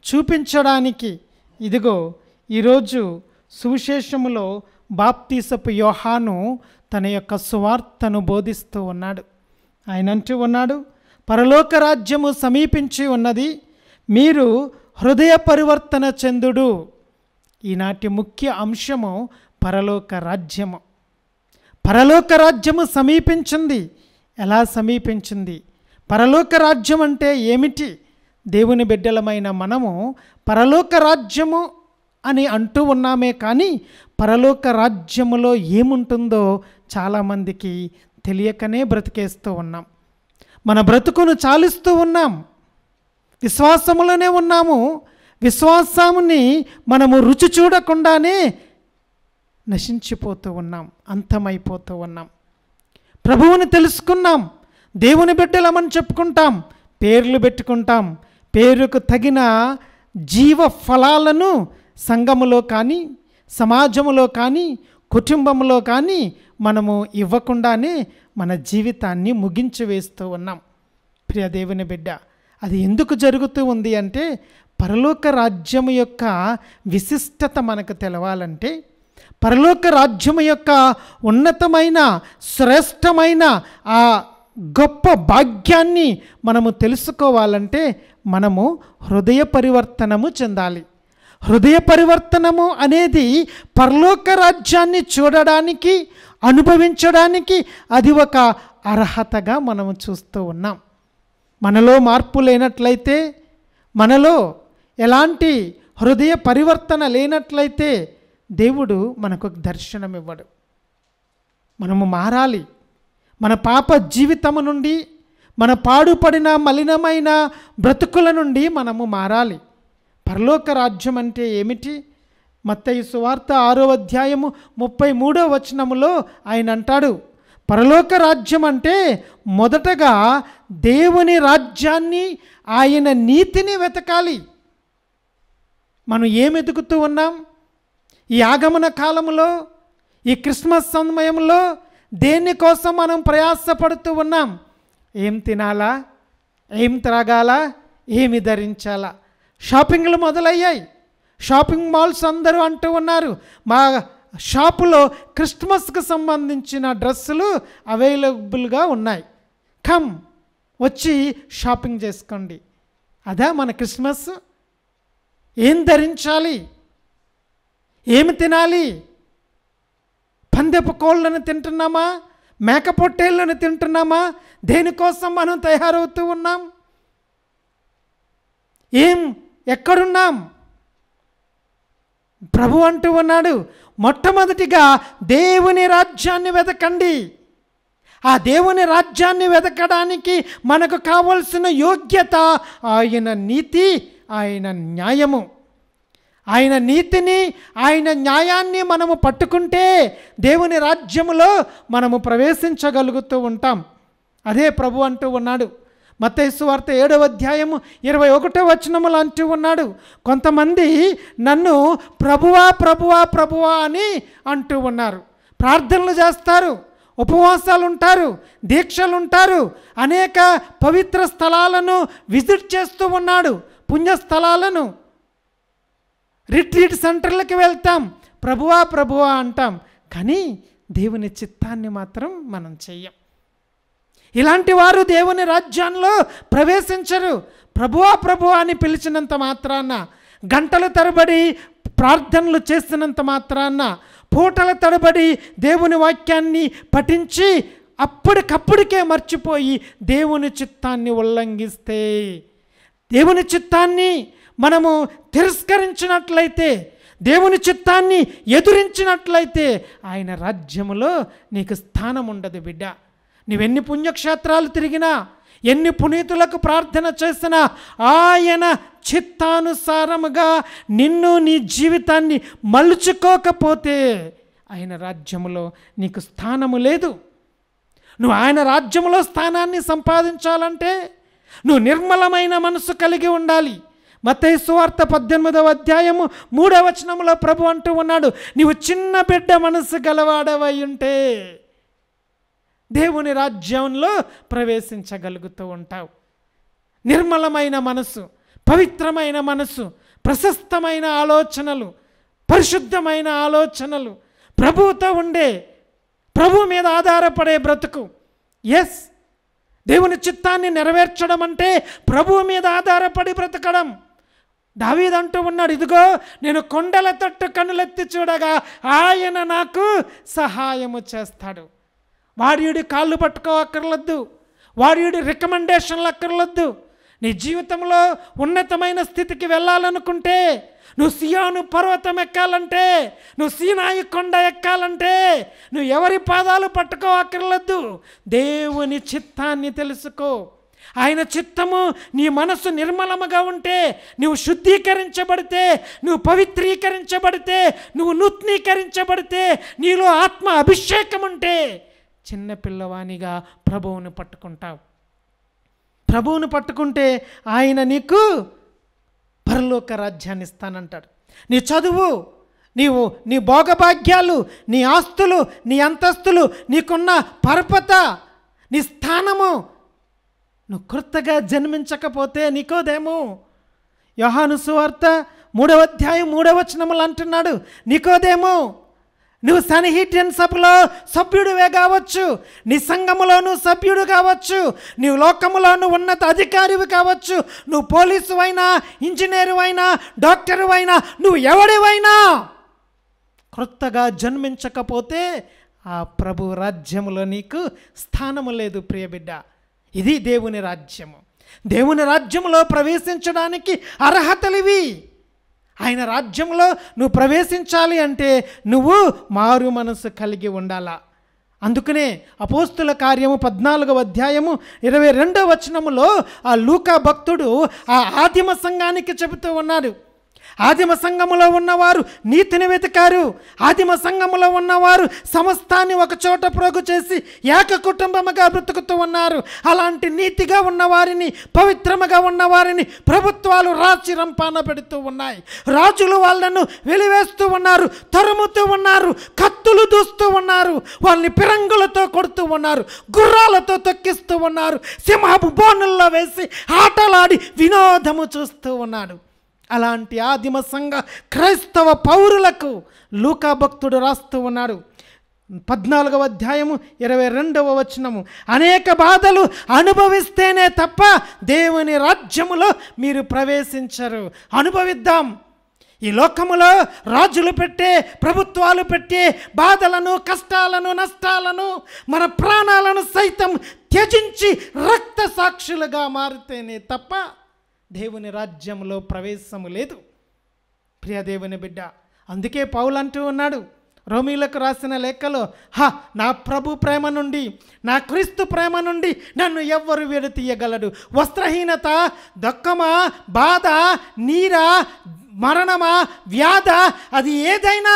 చూపించడానికి ఇదిగో ఈరోజు సువిశేషములో బాప్తీసపు యోహాను తన యొక్క సువార్తను బోధిస్తూ ఉన్నాడు. ఆయన అంటూ ఉన్నాడు, పరలోక రాజ్యము సమీపించి ఉన్నది, మీరు హృదయ పరివర్తన చెందుడు. ఈనాటి ముఖ్య అంశము పరలోక రాజ్యము. పరలోక రాజ్యము సమీపించింది. ఎలా సమీపించింది? పరలోక రాజ్యం అంటే ఏమిటి? దేవుని బిడ్డలమైన మనము పరలోక రాజ్యము అని అంటూ ఉన్నామే కానీ పరలోక రాజ్యములో ఏముంటుందో చాలామందికి తెలియకనే బ్రతికేస్తూ ఉన్నాం. మన బ్రతుకును చాలిస్తూ ఉన్నాం. విశ్వాసములోనే ఉన్నాము. విశ్వాసాన్ని మనము రుచి చూడకుండానే నశించిపోతూ ఉన్నాం, అంతమైపోతూ ఉన్నాం. ప్రభువుని తెలుసుకున్నాం, దేవుని బిడ్డలమని చెప్పుకుంటాం, పేర్లు పెట్టుకుంటాం. పేరుకు తగిన జీవ ఫలాలను సంఘములో కానీ సమాజములో కానీ కుటుంబంలో కానీ మనము ఇవ్వకుండానే మన జీవితాన్ని ముగించి వేస్తూ ఉన్నాం. ప్రియ దేవుని బిడ్డ, అది ఎందుకు జరుగుతూ ఉంది అంటే, పరలోక రాజ్యము యొక్క విశిష్టత మనకు తెలవాలంటే, పరలోక రాజ్యము యొక్క ఉన్నతమైన శ్రేష్టమైన ఆ గొప్ప భాగ్యాన్ని మనము తెలుసుకోవాలంటే మనము హృదయ పరివర్తనము చెందాలి. హృదయ పరివర్తనము అనేది పరలోక రాజ్యాన్ని చూడడానికి, అనుభవించడానికి అది ఒక అర్హతగా మనము చూస్తూ ఉన్నాం. మనలో మార్పు లేనట్లయితే, మనలో ఎలాంటి హృదయ పరివర్తన లేనట్లయితే దేవుడు మనకు దర్శనం ఇవ్వడు. మనము మారాలి. మన పాప జీవితము నుండి, మన పాడుపడిన మలినమైన బ్రతుకుల నుండి మనము మారాలి. పరలోక రాజ్యం అంటే ఏమిటి? మత్తయి సువార్త 6వ అధ్యాయము 33వ వచనములో ఆయన అంటాడు, పరలోక రాజ్యం అంటే మొదటగా దేవుని రాజ్యాన్ని, ఆయన నీతిని వెతకాలి. మనం ఏం వెతుకుతూ ఉన్నాం? ఈ ఆగమన కాలంలో, ఈ క్రిస్మస్ సమయంలో దేనికోసం మనం ప్రయాసపడుతూ ఉన్నాం? ఏం తినాలా, ఏం త్రాగాలా, ఏమి ధరించాలా? షాపింగ్లు మొదలయ్యాయి. షాపింగ్ మాల్స్ అందరూ అంటూ ఉన్నారు, మా షాపులో క్రిస్మస్కి సంబంధించిన డ్రెస్సులు అవైలబుల్గా ఉన్నాయి, కమ్ వచ్చి షాపింగ్ చేసుకోండి. అదా మన క్రిస్మస్? ఏం ధరించాలి, ఏమి తినాలి? పందెపు కోళ్ళను తింటున్నామా, మేకపోట్టేళ్ళను తింటున్నామా? దేనికోసం మనం తయారవుతూ ఉన్నాం? ఎక్కడున్నాం? ప్రభు అంటూ ఉన్నాడు, మొట్టమొదటిగా దేవుని రాజ్యాన్ని వెతకండి. ఆ దేవుని రాజ్యాన్ని వెతకడానికి మనకు కావలసిన యోగ్యత ఆయన నీతి, ఆయన న్యాయము. ఆయన నీతిని, ఆయన న్యాయాన్ని మనము పట్టుకుంటే దేవుని రాజ్యములో మనము ప్రవేశించగలుగుతూ ఉంటాం. అదే ప్రభు అంటూ ఉన్నాడు. మత్తయి సువార్త 7వ అధ్యాయము 21వ వచనములో అంటూ ఉన్నాడు, కొంతమంది నన్ను ప్రభువా ప్రభువా ప్రభువా అని అంటూ ఉన్నారు. ప్రార్థనలు చేస్తారు, ఉపవాసాలు ఉంటారు, దీక్షలు ఉంటారు, అనేక పవిత్ర స్థలాలను విజిట్ చేస్తూ ఉన్నాడు, పుణ్యస్థలాలను. రిట్రీట్ సెంటర్లకి వెళ్తాం, ప్రభువా ప్రభువా అంటాం, కానీ దేవుని చిత్తాన్ని మాత్రం మనం చెయ్యం. ఇలాంటి వారు దేవుని రాజ్యంలో ప్రవేశించరు. ప్రభువా ప్రభువా అని పిలిచినంత మాత్రాన, గంటల తరబడి ప్రార్థనలు చేసినంత మాత్రాన, పూటల తరబడి దేవుని వాక్యాన్ని పఠించి అప్పటికప్పటికే మర్చిపోయి దేవుని చిత్తాన్ని ఉల్లంఘిస్తే, దేవుని చిత్తాన్ని మనము తిరస్కరించినట్లయితే, దేవుని చిత్తాన్ని ఎదురించినట్లయితే ఆయన రాజ్యములో నీకు స్థానం ఉండదు బిడ్డ. నువ్వెన్ని పుణ్యక్షేత్రాలు తిరిగినా, ఎన్ని పునీతులకు ప్రార్థన చేసినా, ఆయన చిత్తానుసారముగా నిన్ను నీ జీవితాన్ని మలుచుకోకపోతే ఆయన రాజ్యములో నీకు స్థానము లేదు. నువ్వు ఆయన రాజ్యములో స్థానాన్ని సంపాదించాలంటే నువ్వు నిర్మలమైన మనసు కలిగి ఉండాలి. మత్తయి సువార్త 18వ అధ్యాయము 3వ వచనములో ప్రభు అంటూ ఉన్నాడు, నీవు చిన్న బిడ్డ మనసు గలవాడవై ఉంటే దేవుని రాజ్యంలో ప్రవేశించగలుగుతూ ఉంటావు. నిర్మలమైన మనసు, పవిత్రమైన మనసు, ప్రశస్తమైన ఆలోచనలు, పరిశుద్ధమైన ఆలోచనలు, ప్రభువుతో ఉండే, ప్రభు మీద ఆధారపడే బ్రతుకు. ఎస్, దేవుని చిత్తాన్ని నెరవేర్చడం అంటే ప్రభువు మీద ఆధారపడి బ్రతకడం. దావీదు అంటూ ఉన్నాడు, ఇదిగో నేను కొండల తట్టు కన్నులెత్తి చూడగా ఆయన నాకు సహాయము చేస్తాడు. వాడి కాళ్ళు పట్టుకోవక్కర్లొద్దు, వాడి రికమెండేషన్లు అక్కర్లొద్దు. నీ జీవితంలో ఉన్నతమైన స్థితికి వెళ్ళాలనుకుంటే, నువ్వు సియోను పర్వతం ఎక్కాలంటే, నువ్వు సీనాయి కొండ ఎక్కాలంటే నువ్వు ఎవరి పాదాలు పట్టుకోవక్కర్లొద్దు. దేవుని చిత్తాన్ని తెలుసుకో. ఆయన చిత్తము నీ మనసు నిర్మలముగా ఉంటే, నువ్వు శుద్ధీకరించబడితే, నువ్వు పవిత్రీకరించబడితే, నువ్వు నూతనీకరించబడితే, నీలో ఆత్మ అభిషేకం ఉంటే చిన్న పిల్లవానిగా ప్రభువును పట్టుకుంటావు. ప్రభువును పట్టుకుంటే ఆయన నీకు పరలోక రాజ్యాన్ని ఇస్తానంటాడు. నీ చదువు, నీ భోగభాగ్యాలు, నీ ఆస్తులు, నీ అంతస్తులు, నీకున్న పరపత, నీ స్థానము, నువ్వు కొత్తగా జన్మించకపోతే నికోదేము యోహాను సువార్త 3వ అధ్యాయం 3వ వచనములు అంటున్నాడు, నికోదేము నువ్వు సన్హెద్రిన్ సభలో సభ్యుడివే కావచ్చు, నీ సంఘములోను సభ్యుడు కావచ్చు, నీవు లోకములోను ఉన్నత అధికారివి కావచ్చు, నువ్వు పోలీసు అయినా, ఇంజనీరు అయినా, డాక్టరు అయినా, నువ్వు ఎవడివైనా కొత్తగా జన్మించకపోతే ఆ ప్రభు రాజ్యములో నీకు స్థానము లేదు ప్రియబిడ్డ. ఇది దేవుని రాజ్యము. దేవుని రాజ్యములో ప్రవేశించడానికి అర్హతలివి. ఆయన రాజ్యంలో నువ్వు ప్రవేశించాలి అంటే నువ్వు మారు మనసు కలిగి ఉండాలా. అందుకనే అపోస్తుల కార్యము 14వ అధ్యాయము 22వ వచనములో ఆ లూకా భక్తుడు ఆ ఆదిమ సంఘానికి చెబుతూ ఉన్నాడు, ఆదిమ సంఘములో ఉన్నవారు నీతిని వెతికారు, ఆదిమ సంఘములో ఉన్నవారు సమస్తాన్ని ఒక చోట ప్రోగు చేసి ఏక కుటుంబముగా బ్రతుకుతూ ఉన్నారు. అలాంటి నీతిగా ఉన్నవారిని, పవిత్రముగా ఉన్నవారిని ప్రభుత్వాలు రాచి రంపాన పెడుతూ ఉన్నాయి. రాజులు వాళ్ళను వెలివేస్తూ ఉన్నారు, తరుముతూ ఉన్నారు, కత్తులు దూస్తూ ఉన్నారు, వాళ్ళని పిరంగులతో కొడుతూ ఉన్నారు, గుర్రాలతో తొక్కిస్తూ ఉన్నారు, సింహపు బోనుల్లో వేసి ఆటలాడి వినోదము చూస్తూ ఉన్నాడు. అలాంటి ఆదిమ సంఘ క్రైస్తవ పౌరులకు లూకా భక్తుడు రాస్తూ ఉన్నాడు 14వ అధ్యాయము 22వ వచనము, అనేక బాధలు అనుభవిస్తేనే తప్ప దేవుని రాజ్యములో మీరు ప్రవేశించరు. అనుభవిద్దాం. ఈ లోకములో రాజులు పెట్టే, ప్రభుత్వాలు పెట్టే బాధలను, కష్టాలను, నష్టాలను, మన ప్రాణాలను సైతం త్యజించి రక్త సాక్షులుగా మారితేనే తప్ప దేవుని రాజ్యంలో ప్రవేశము లేదు ప్రియ దేవుని బిడ్డ. అందుకే పౌలు అంటూ ఉన్నాడు రోమీలకు రాసిన లేఖలో, నా ప్రభు ప్రేమ నుండి, నా క్రీస్తు ప్రేమ నుండి నన్ను ఎవ్వరు విడతీయగలడు? వస్త్రహీనత, దుఃఖమా, బాధ, నీరా, మరణమా, వ్యాధ, అది ఏదైనా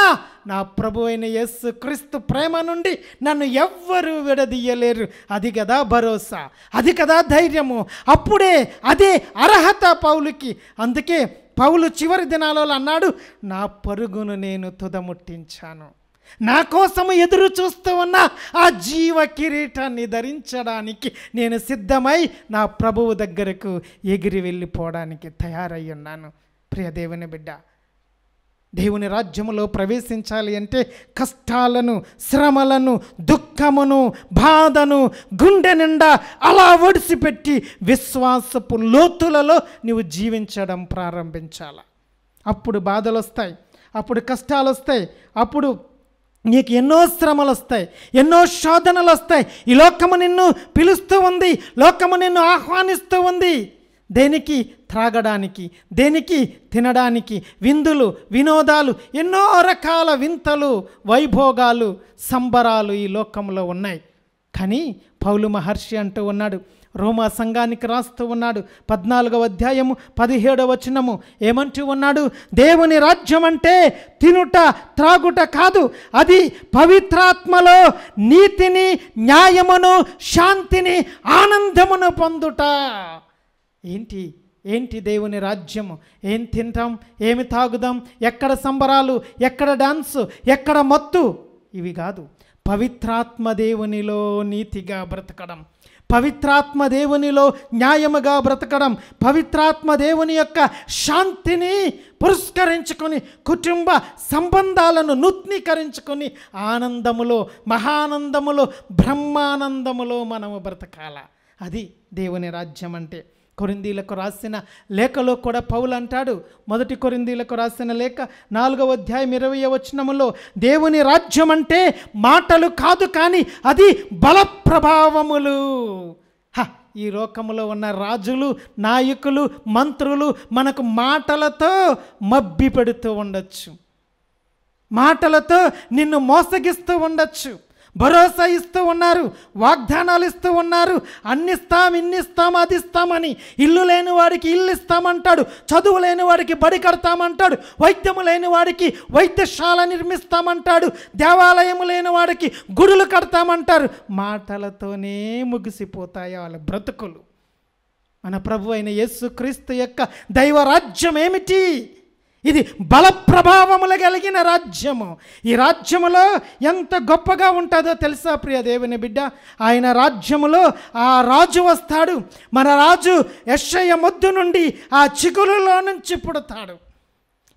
నా ప్రభు అయిన యేసు క్రీస్తు ప్రేమ నుండి నన్ను ఎవ్వరూ విడదీయలేరు. అది కదా భరోసా, అది కదా ధైర్యము. అప్పుడే అదే అర్హత పౌలుకి. అందుకే పౌలు చివరి దినాలలో అన్నాడు, నా పరుగును నేను తుదముట్టించాను, నా కోసము ఎదురు చూస్తూ ఉన్న ఆ జీవ కిరీటాన్ని ధరించడానికి నేను సిద్ధమై నా ప్రభువు దగ్గరకు ఎగిరి వెళ్ళిపోవడానికి తయారై ఉన్నాను. ప్రియ దేవుని బిడ్డ, దేవుని రాజ్యములో ప్రవేశించాలి అంటే కష్టాలను, శ్రమలను, దుఃఖమును, బాధను గుండె నిండా అలా ఒడిసిపెట్టి విశ్వాసపు లోతులలో నీవు జీవించడం ప్రారంభించాలి. అప్పుడు బాధలు వస్తాయి, అప్పుడు కష్టాలు వస్తాయి, అప్పుడు నీకు ఎన్నో శ్రమలు వస్తాయి, ఎన్నో శోధనలు వస్తాయి. ఈ లోకము నిన్ను పిలుస్తూ ఉంది, లోకము నిన్ను ఆహ్వానిస్తూ ఉంది. దేనికి? త్రాగడానికి, దేనికి? తినడానికి. విందులు, వినోదాలు, ఎన్నో రకాల వింతలు, వైభోగాలు, సంబరాలు ఈ లోకంలో ఉన్నాయి. కానీ పౌలు మహర్షి అంటూ ఉన్నాడు, రోమా సంఘానికి రాస్తూ ఉన్నాడు, 14వ అధ్యాయము 17వ వచనము ఏమంటూ ఉన్నాడు? దేవుని రాజ్యం అంటే తినుట త్రాగుట కాదు, అది పవిత్రాత్మలో నీతిని, న్యాయమును, శాంతిని, ఆనందమును పొందుట. ఏంటి దేవుని రాజ్యము? ఏం తింటాం, ఏమి తాగుదాం, ఎక్కడ సంబరాలు, ఎక్కడ డాన్సు, ఎక్కడ మత్తు? ఇవి కాదు. పవిత్రాత్మ దేవునిలో నీతిగా బ్రతకడం, పవిత్రాత్మ దేవునిలో న్యాయముగా బ్రతకడం, పవిత్రాత్మ దేవుని యొక్క శాంతిని పురస్కరించుకొని కుటుంబ సంబంధాలను నూతనీకరించుకొని ఆనందములో, మహానందములో, బ్రహ్మానందములో మనము బ్రతకాల. అది దేవుని రాజ్యం అంటే. కొరింథీలకు రాసిన లేఖలో కూడా పౌలు అంటాడు, 1 కొరింథీలకు రాసిన లేఖ 4వ అధ్యాయం 20వ వచనములో, దేవుని రాజ్యం అంటే మాటలు కాదు, కానీ అది బల ప్రభావములు. ఈ లోకములో ఉన్న రాజులు, నాయకులు, మంత్రులు మనకు మాటలతో మబ్బి పెడుతూ ఉండొచ్చు, మాటలతో నిన్ను మోసగిస్తూ ఉండొచ్చు, భరోసా ఇస్తూ ఉన్నారు, వాగ్దానాలు ఇస్తూ ఉన్నారు. అన్నిస్తాం, ఇన్నిస్తాం, అది ఇస్తామని. ఇల్లు లేని వాడికి ఇల్లు ఇస్తామంటాడు, చదువు లేని వాడికి బడి కడతామంటాడు, వైద్యము లేని వాడికి వైద్యశాల నిర్మిస్తామంటాడు, దేవాలయము లేని వాడికి గుడులు కడతామంటారు. మాటలతోనే ముగిసిపోతాయి వాళ్ళ బ్రతుకులు. మన ప్రభు అయిన యేసుక్రీస్తు యొక్క దైవరాజ్యం ఏమిటి? ఇది బల ప్రభావములు కలిగిన రాజ్యము. ఈ రాజ్యములో ఎంత గొప్పగా ఉంటుందో తెలుసా ప్రియ దేవుని బిడ్డ? ఆయన రాజ్యములో ఆ రాజు వస్తాడు. మన రాజు యెషయా మొద్దు నుండి ఆ చిగురులో నుంచి పుడతాడు.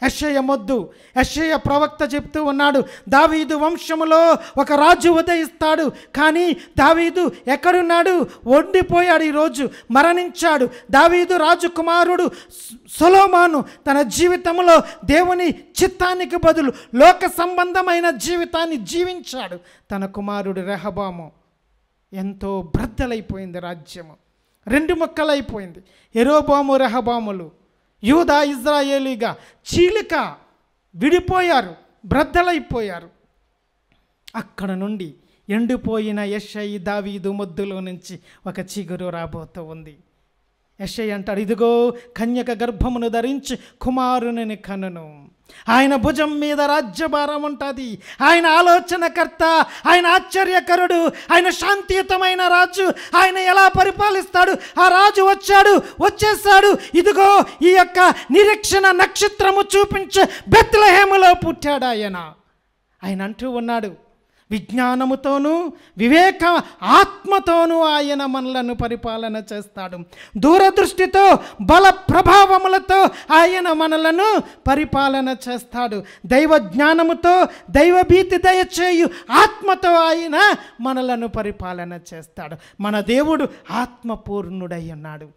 యెషయా మొద్దు, యెషయా ప్రవక్త చెప్తూ ఉన్నాడు, దావీదు వంశములో ఒక రాజు ఉదయిస్తాడు. కానీ దావీదు ఎక్కడున్నాడు? వండిపోయాడు, ఈరోజు మరణించాడు. దావీదు రాజకుమారుడు సొలొమోను తన జీవితంలో దేవుని చిత్తానికి బదులు లోక సంబంధమైన జీవితాన్ని జీవించాడు. తన కుమారుడు రెహబాము. ఎంతో బ్రద్దలైపోయింది రాజ్యము, 2 ముక్కలైపోయింది. యెరోబాము, రెహబాములు యూదా ఇజ్రాయేలీగా చీలిక విడిపోయారు, బ్రద్దలైపోయారు. అక్కడ నుండి ఎండిపోయిన యెషయి దావీదు మొద్దులో నుంచి ఒక చిగురు రాబోతూ ఉంది. యెషయి అంటాడు, ఇదిగో కన్యక గర్భమును ధరించి కుమారుని కనును, ఆయన భుజం మీద రాజ్యభారం ఉంటుంది. ఆయన ఆలోచనకర్త, ఆయన ఆశ్చర్యకరుడు, ఆయన శాంతియుతమైన రాజు. ఆయన ఎలా పరిపాలిస్తాడు? ఆ రాజు వచ్చేసాడు. ఇదిగో ఈ యొక్క నిరీక్షణ నక్షత్రము చూపించే బెత్లెహేములో పుట్టాడు ఆయన. ఆయన అంటూ ఉన్నాడు, విజ్ఞానముతోనూ వివేక ఆత్మతోనూ ఆయన మనలను పరిపాలన చేస్తాడు. దూరదృష్టితో, బల ప్రభావములతో ఆయన మనలను పరిపాలన చేస్తాడు. దైవ జ్ఞానముతో, దైవభీతి దయచేయు ఆత్మతో ఆయన మనలను పరిపాలన చేస్తాడు. మన దేవుడు ఆత్మపూర్ణుడై ఉన్నాడు.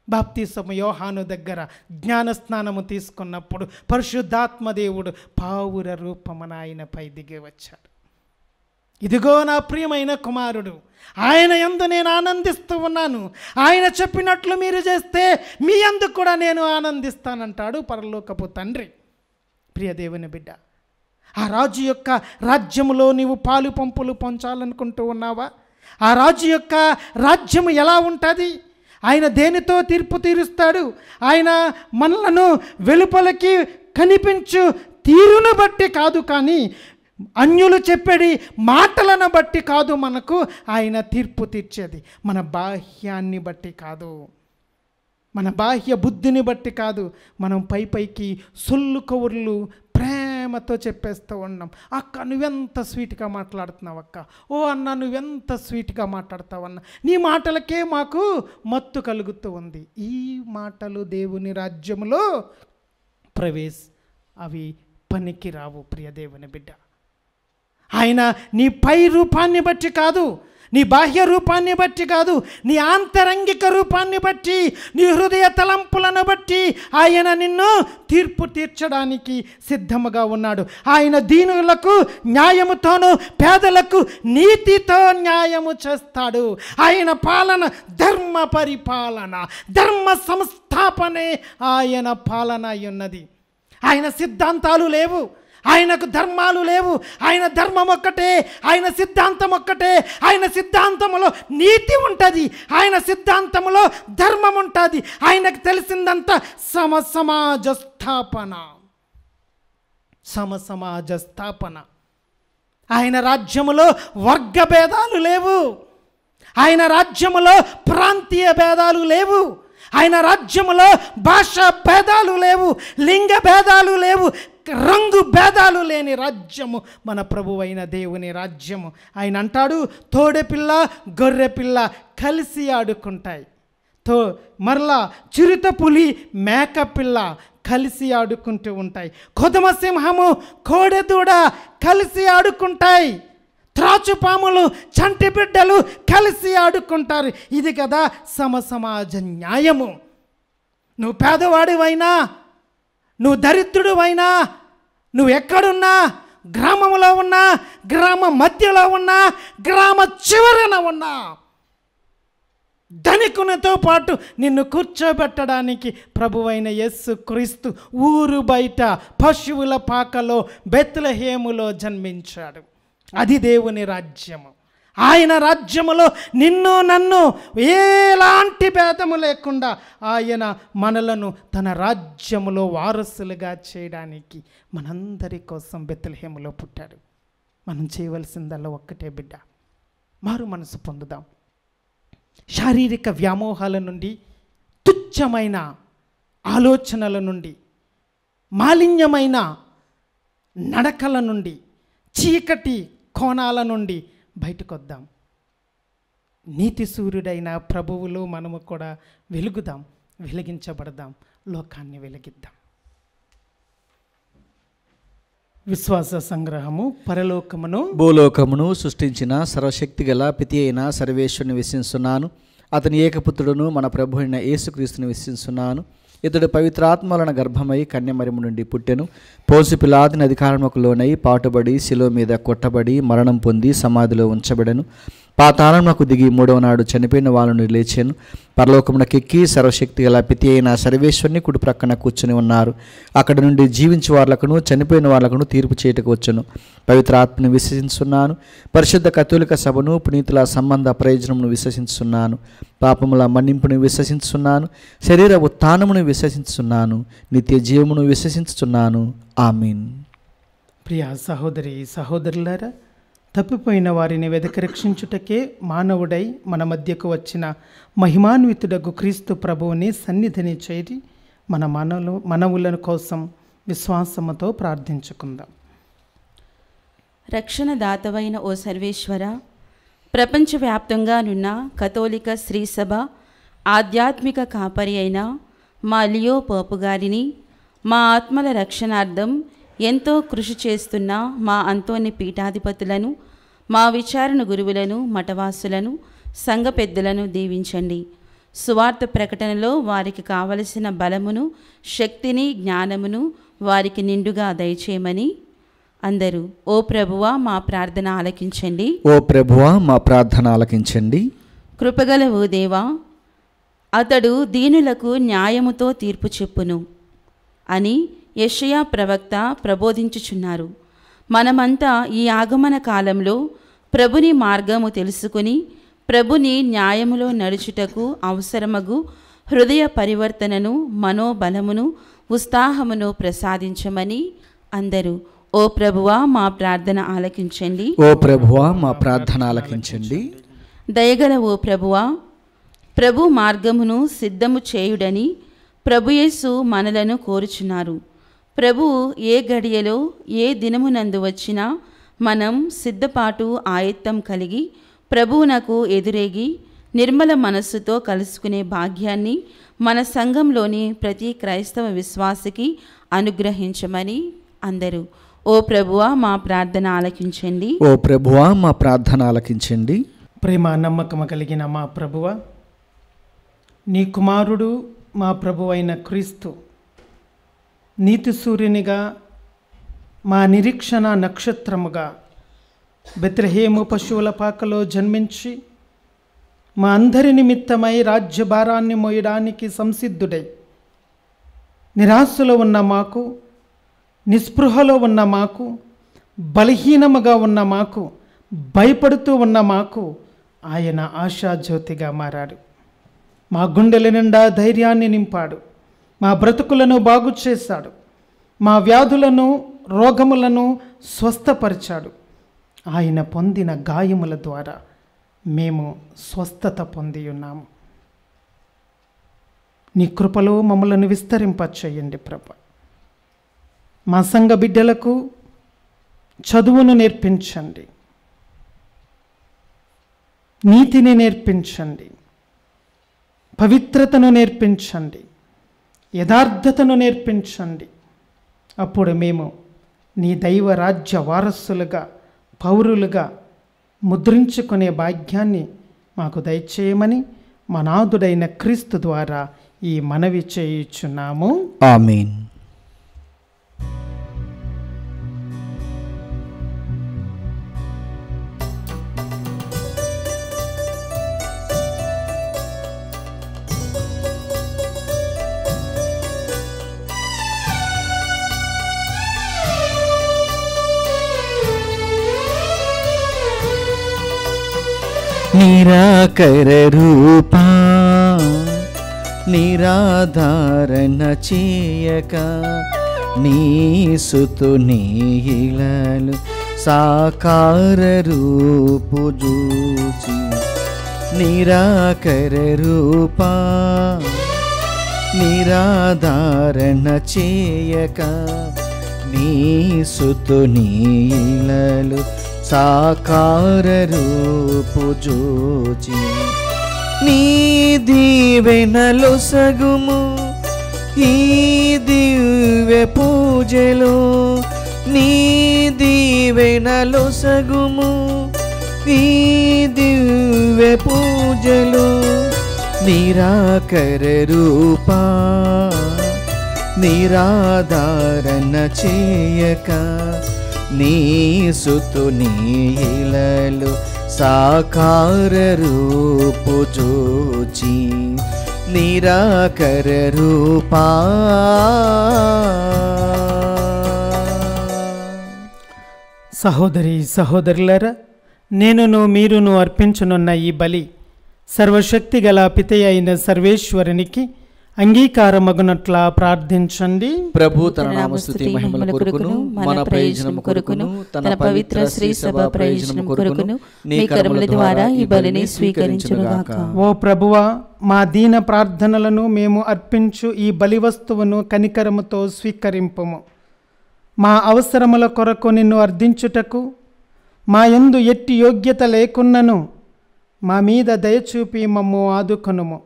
బాప్తిసము యోహాను దగ్గర జ్ఞానస్నానము తీసుకున్నప్పుడు పరిశుద్ధాత్మ దేవుడు పావుర రూపమున ఆయనపై దిగి వచ్చాడు. ఇదిగో నా ప్రియమైన కుమారుడు, ఆయన యందు నేను ఆనందిస్తూ ఉన్నాను. ఆయన చెప్పినట్లు మీరు చేస్తే మీ యందు కూడా నేను ఆనందిస్తానంటాడు పరలోకపు తండ్రి. ప్రియ దేవుని బిడ్డ, ఆ రాజు యొక్క రాజ్యములో నీవు పాలు పంపులు పొంచాలనుకుంటూ ఉన్నావా? ఆ రాజు యొక్క రాజ్యము ఎలా ఉంటుంది? ఆయన దేనితో తీర్పు తీరుస్తాడు? ఆయన మనలను వెలుపలకి కనిపించు తీరును బట్టి కాదు, కానీ అన్యులు చెప్పేది మాటలను బట్టి కాదు. మనకు ఆయన తీర్పు తీర్చేది మన బాహ్యాన్ని బట్టి కాదు, మన బాహ్య బుద్ధిని బట్టి కాదు. మనం పైకి సొల్లు కవుర్లు ప్రేమతో చెప్పేస్తూ ఉన్నాం. అక్క నువ్వెంత స్వీట్గా మాట్లాడుతున్నావు అక్క, ఓ అన్న నువ్వెంత స్వీట్గా మాట్లాడతావు అన్న, నీ మాటలకే మాకు మత్తు కలుగుతూ ఉంది. ఈ మాటలు దేవుని రాజ్యములో అవి పనికి రావు ప్రియ దేవుని బిడ్డ. ఆయన నీ పై రూపాన్ని బట్టి కాదు, నీ బాహ్య రూపాన్ని బట్టి కాదు, నీ ఆంతరంగిక రూపాన్ని బట్టి, నీ హృదయ తలంపులను బట్టి ఆయన నిన్ను తీర్పు తీర్చడానికి సిద్ధముగా ఉన్నాడు. ఆయన దీనులకు న్యాయముతోనూ పేదలకు నీతితో న్యాయము చేస్తాడు. ఆయన పాలన ధర్మ పరిపాలన, ధర్మ సంస్థాపనే ఆయన పాలన ఉన్నది. ఆయన సిద్ధాంతాలు లేవు, ఆయనకు ధర్మాలు లేవు. ఆయన ధర్మం ఒక్కటే, ఆయన సిద్ధాంతం ఒక్కటే. ఆయన సిద్ధాంతములో నీతి ఉంటుంది, ఆయన సిద్ధాంతములో ధర్మం ఉంటుంది. ఆయనకు తెలిసిందంతా సమసమాజ స్థాపన. ఆయన రాజ్యములో వర్గ భేదాలు లేవు, ఆయన రాజ్యములో ప్రాంతీయ భేదాలు లేవు, ఆయన రాజ్యములో భాషా భేదాలు లేవు, లింగ భేదాలు లేవు, రంగు భేదాలు లేని రాజ్యము మన ప్రభువైన దేవుని రాజ్యము. ఆయన అంటాడు, తోడెపిల్ల గొర్రెపిల్ల కలిసి ఆడుకుంటాయి. మరలా చిరుత పులి మేకపిల్ల కలిసి ఆడుకుంటూ ఉంటాయి. కొదమ సింహము కోడెదూడ కలిసి ఆడుకుంటాయి. త్రాచుపాములు చంటి బిడ్డలు కలిసి ఆడుకుంటారు. ఇది కదా సమసమాజ న్యాయము. నువ్వు పేదవాడివైనా, నువ్వు దరిద్రుడివైనా, నువ్వు ఎక్కడున్నా, గ్రామంలో ఉన్నా, గ్రామ మధ్యలో ఉన్నా, గ్రామ చివరన ఉన్నా, ధనికునితో పాటు నిన్ను కూర్చోబెట్టడానికి ప్రభువైన యేసు క్రీస్తు ఊరు బయట పశువుల పాకలో బెత్లెహేములో జన్మించాడు. అది దేవుని రాజ్యము. ఆయన రాజ్యములో నిన్ను నన్ను ఎలాంటి భేదము లేకుండా ఆయన మనలను తన రాజ్యములో వారసులుగా చేయడానికి మనందరి కోసం బెత్లెహేములో పుట్టాడు. మనం చేయవలసిందల్లా ఒక్కటే బిడ్డ, మారు మనసు పొందుదాం. శారీరక వ్యామోహాల నుండి, తుచ్చమైన ఆలోచనల నుండి, మాలిన్యమైన నడకల నుండి, చీకటి కోణాల నుండి బయటకు వద్దాం. నీతి సూర్యుడైన ప్రభువులో మనము కూడా వెలుగుదాం, వెలిగించబడదాం, లోకాన్ని వెలిగిద్దాం. విశ్వాస సంగ్రహము. పరలోకమును భూలోకమును సృష్టించిన సర్వశక్తి గల పితి అయిన సర్వేశ్వరుని విశ్వసిస్తున్నాను. అతని ఏకపుత్రుడును మన ప్రభు అయిన యేసుక్రీస్తుని విశ్వసిస్తున్నాను. ఇతడు పవిత్రాత్మలన గర్భమై కన్యమరిము నుండి పుట్టెను. పోన్సు పిలాతుని అధికారముకు లోనై పాటుబడి శిలువ మీద కొట్టబడి మరణం పొంది సమాధిలో ఉంచబడెను. పాతాళమునకు దిగి మూడవ నాడు చనిపోయిన వాళ్ళను లేచాను. పరలోకమునకెక్కి సర్వశక్తి గల పితి అయిన సర్వేశ్వరుని కుడి ప్రక్కన కూర్చుని ఉన్నారు. అక్కడ నుండి జీవించే వాళ్ళకును చనిపోయిన వాళ్ళకును తీర్పు చేయటకు వచ్చును. పవిత్రాత్మను విశ్వసిస్తున్నాను. పరిశుద్ధ కథోలిక సభను, పునీతుల సంబంధ ప్రయోజనమును విశ్వసిస్తున్నాను. పాపముల మన్నింపును విశ్వసిస్తున్నాను. శరీర ఉత్థానమును విశ్వసిస్తున్నాను. నిత్య జీవమును విశ్వసిస్తున్నాను. ఆమీన్. ప్రియ సహోదరి సహోదరులారా, తప్పిపోయిన వారిని వెదకి రక్షించుటకే మానవుడై మన మధ్యకు వచ్చిన మహిమాన్వితుడగు క్రీస్తు ప్రభువుని సన్నిధిని చేరి మన మనవుల కోసం విశ్వాసముతో ప్రార్థించుకుందాం. రక్షణదాతవైన ఓ సర్వేశ్వర, ప్రపంచవ్యాప్తంగానున్న కథోలిక శ్రీసభ ఆధ్యాత్మిక కాపరి అయిన మా లియో పోపు గారిని, మా ఆత్మల రక్షణార్థం ఎంతో కృషి చేస్తున్న మా అంతోని పీఠాధిపతులను, మా విచారణ గురువులను, మఠవాసులను, సంఘ పెద్దలను దీవించండి. సువార్త ప్రకటనలో వారికి కావలసిన బలమును, శక్తిని, జ్ఞానమును వారికి నిండుగా దయచేయమని అందరూ ఓ ప్రభువా మా ప్రార్థన ఆలకించండి. ఓ ప్రభువా మా ప్రార్థన ఆలకించండి. కృపగల ఓ దేవా, అతడు దీనులకు న్యాయముతో తీర్పు చెప్పును అని యెషయా ప్రవక్త ప్రబోధించుచున్నారు. మనమంతా ఈ ఆగమన కాలంలో ప్రభుని మార్గము తెలుసుకుని ప్రభుని న్యాయములో నడుచుటకు అవసరమగు హృదయ పరివర్తనను, మనోబలమును, ఉత్సాహమును ప్రసాదించమని అందరూ ఓ ప్రభువా మా ప్రార్థన ఆలకించండి. ఓ ప్రభువా మా ప్రార్థన ఆలకించండి. దయగల ఓ ప్రభువా, ప్రభు మార్గమును సిద్ధము చేయుడని ప్రభుయేసు మనలను కోరుచున్నారు. ప్రభు ఏ గడియలో ఏ దినమునందు వచ్చినా మనం సిద్ధపాటు ఆయత్తం కలిగి ప్రభువునకు ఎదురేగి నిర్మల మనస్సుతో కలుసుకునే భాగ్యాన్ని మన సంఘంలోని ప్రతి క్రైస్తవ విశ్వాసికి అనుగ్రహించమని అందరూ ఓ ప్రభువా మా ప్రార్థన ఆలకించండి. ఓ ప్రభువా మా ప్రార్థన ఆలకించండి. ప్రేమ నమ్మకము కలిగిన మా ప్రభువ, నీ కుమారుడు మా ప్రభువైన క్రీస్తు నీతి సూర్యునిగా, మా నిరీక్షణ నక్షత్రముగా బెత్లెహేము పశువుల పాకలో జన్మించి మా అందరి నిమిత్తమై రాజ్యభారాన్ని మోయడానికి సంసిద్ధుడై నిరాశలో ఉన్న మాకు, నిస్పృహలో ఉన్న మాకు, బలహీనముగా ఉన్న మాకు, భయపడుతూ ఉన్న మాకు ఆయన ఆశాజ్యోతిగా మారాడు. మా గుండెల నిండా ధైర్యాన్ని నింపాడు. మా బ్రతుకులను బాగు చేశాడు. మా వ్యాధులను, రోగములను స్వస్థపరిచాడు. ఆయన పొందిన గాయముల ద్వారా మేము స్వస్థత పొంది ఉన్నాము. నీ కృపలో మమ్మలను విస్తరింపచేయండి ప్రభా. మా సంఘ బిడ్డలకు చదువును నేర్పించండి, నీతిని నేర్పించండి, పవిత్రతను నేర్పించండి, యథార్థతను నేర్పించండి. అప్పుడు మేము నీ దైవ రాజ్య వారసులుగా, పౌరులుగా ముద్రించుకునే భాగ్యాన్ని మాకు దయచేయమని మా నాథుడైన క్రీస్తు ద్వారా ఈ మనవి చేయుచున్నాము. ఆమేన్. నిరాకర రూపా నిరాధారణ చేయక నీ సుతుని ఇలలు సాకార రూపు చూచి, నిరాకర రూపా నిరాధారణ చేయక నీ సుతుని ఇలలు సాకార రూపు జోచి, నీ దీవెనలు సగుము ఈ దివ్య పూజలో, నీ దీవెనలు సగుము ఈ దివ్య పూజలో, నిరాకర రూపా నిరాధారణ చేయక నీ సుతుని ఇలలు సాకార రూపు చూచి, నిరాకర రూపా. సహోదరి సహోదరులారా, నేనును మీరును అర్పించనున్న ఈ బలి సర్వశక్తి గల పితయ అయిన సర్వేశ్వరునికి అంగీకారమగునట్లా ప్రార్థించండి. ప్రభు తన నామస్తుతి మహిమల కొరకును మన ప్రయోజనం కొరకును తన పవిత్ర శ్రీ సభ ప్రయోజనం కొరకును నీ కర్మల ద్వారా ఈ బలిని స్వీకరించునుగాక. ఓ ప్రభువా, మా దీన ప్రార్థనలను మేము అర్పించు ఈ బలి వస్తువును కనికరముతో స్వీకరింపుము. మా అవసరముల కొరకు నిన్ను అర్థించుటకు మా యందు ఎట్టి యోగ్యత లేకున్నను మా మీద దయచూపి మమ్ము ఆదుకొనుము.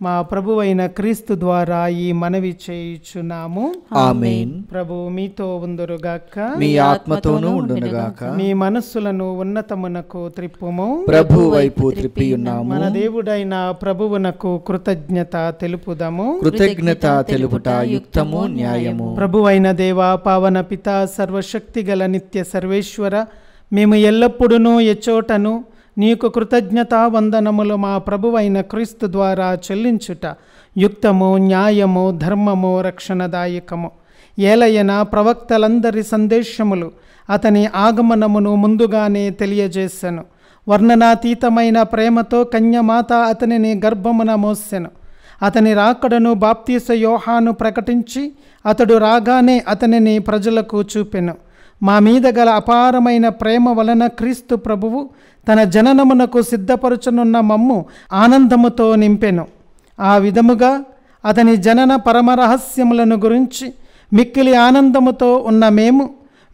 మా ప్రభువైన క్రీస్తు ద్వారా ఈ మనవి చేయుచున్నాము. ఆమేన్. ప్రభు మీతో ఉందురుగాక, మీ ఆత్మతోనూ ఉండునుగాక. మీ మనస్సులను ఉన్నతమునకు త్రిప్పుము. ప్రభు వైపు త్రిప్పి ఉన్నాము. మన దేవుడైన ప్రభువునకు కృతజ్ఞత తెలుపుదము. కృతజ్ఞత తెలుపుట యుక్తము న్యాయము. ప్రభువైన దేవ, పావన పిత, సర్వశక్తి గల నిత్య సర్వేశ్వర, మేము ఎల్లప్పుడూ ఎచోటను నీకు కృతజ్ఞత వందనములు మా ప్రభువైన క్రీస్తు ద్వారా చెల్లించుట యుక్తము, న్యాయము, ధర్మము, రక్షణదాయకము. ఏలయన ప్రవక్తలందరి సందేశములు అతని ఆగమనమును ముందుగానే తెలియజేసెను. వర్ణనాతీతమైన ప్రేమతో కన్యమాత అతనిని గర్భమున మోసెను. అతని రాకడను బాప్తీస యోహాను ప్రకటించి అతడు రాగానే అతనిని ప్రజలకు చూపెను. మా మీద గల అపారమైన ప్రేమ వలన క్రీస్తు ప్రభువు తన జననమునకు సిద్ధపరచునున్న మమ్ము ఆనందముతో నింపెను. ఆ విధముగా అతని జనన పరమరహస్యములను గురించి మిక్కిలి ఆనందముతో ఉన్న మేము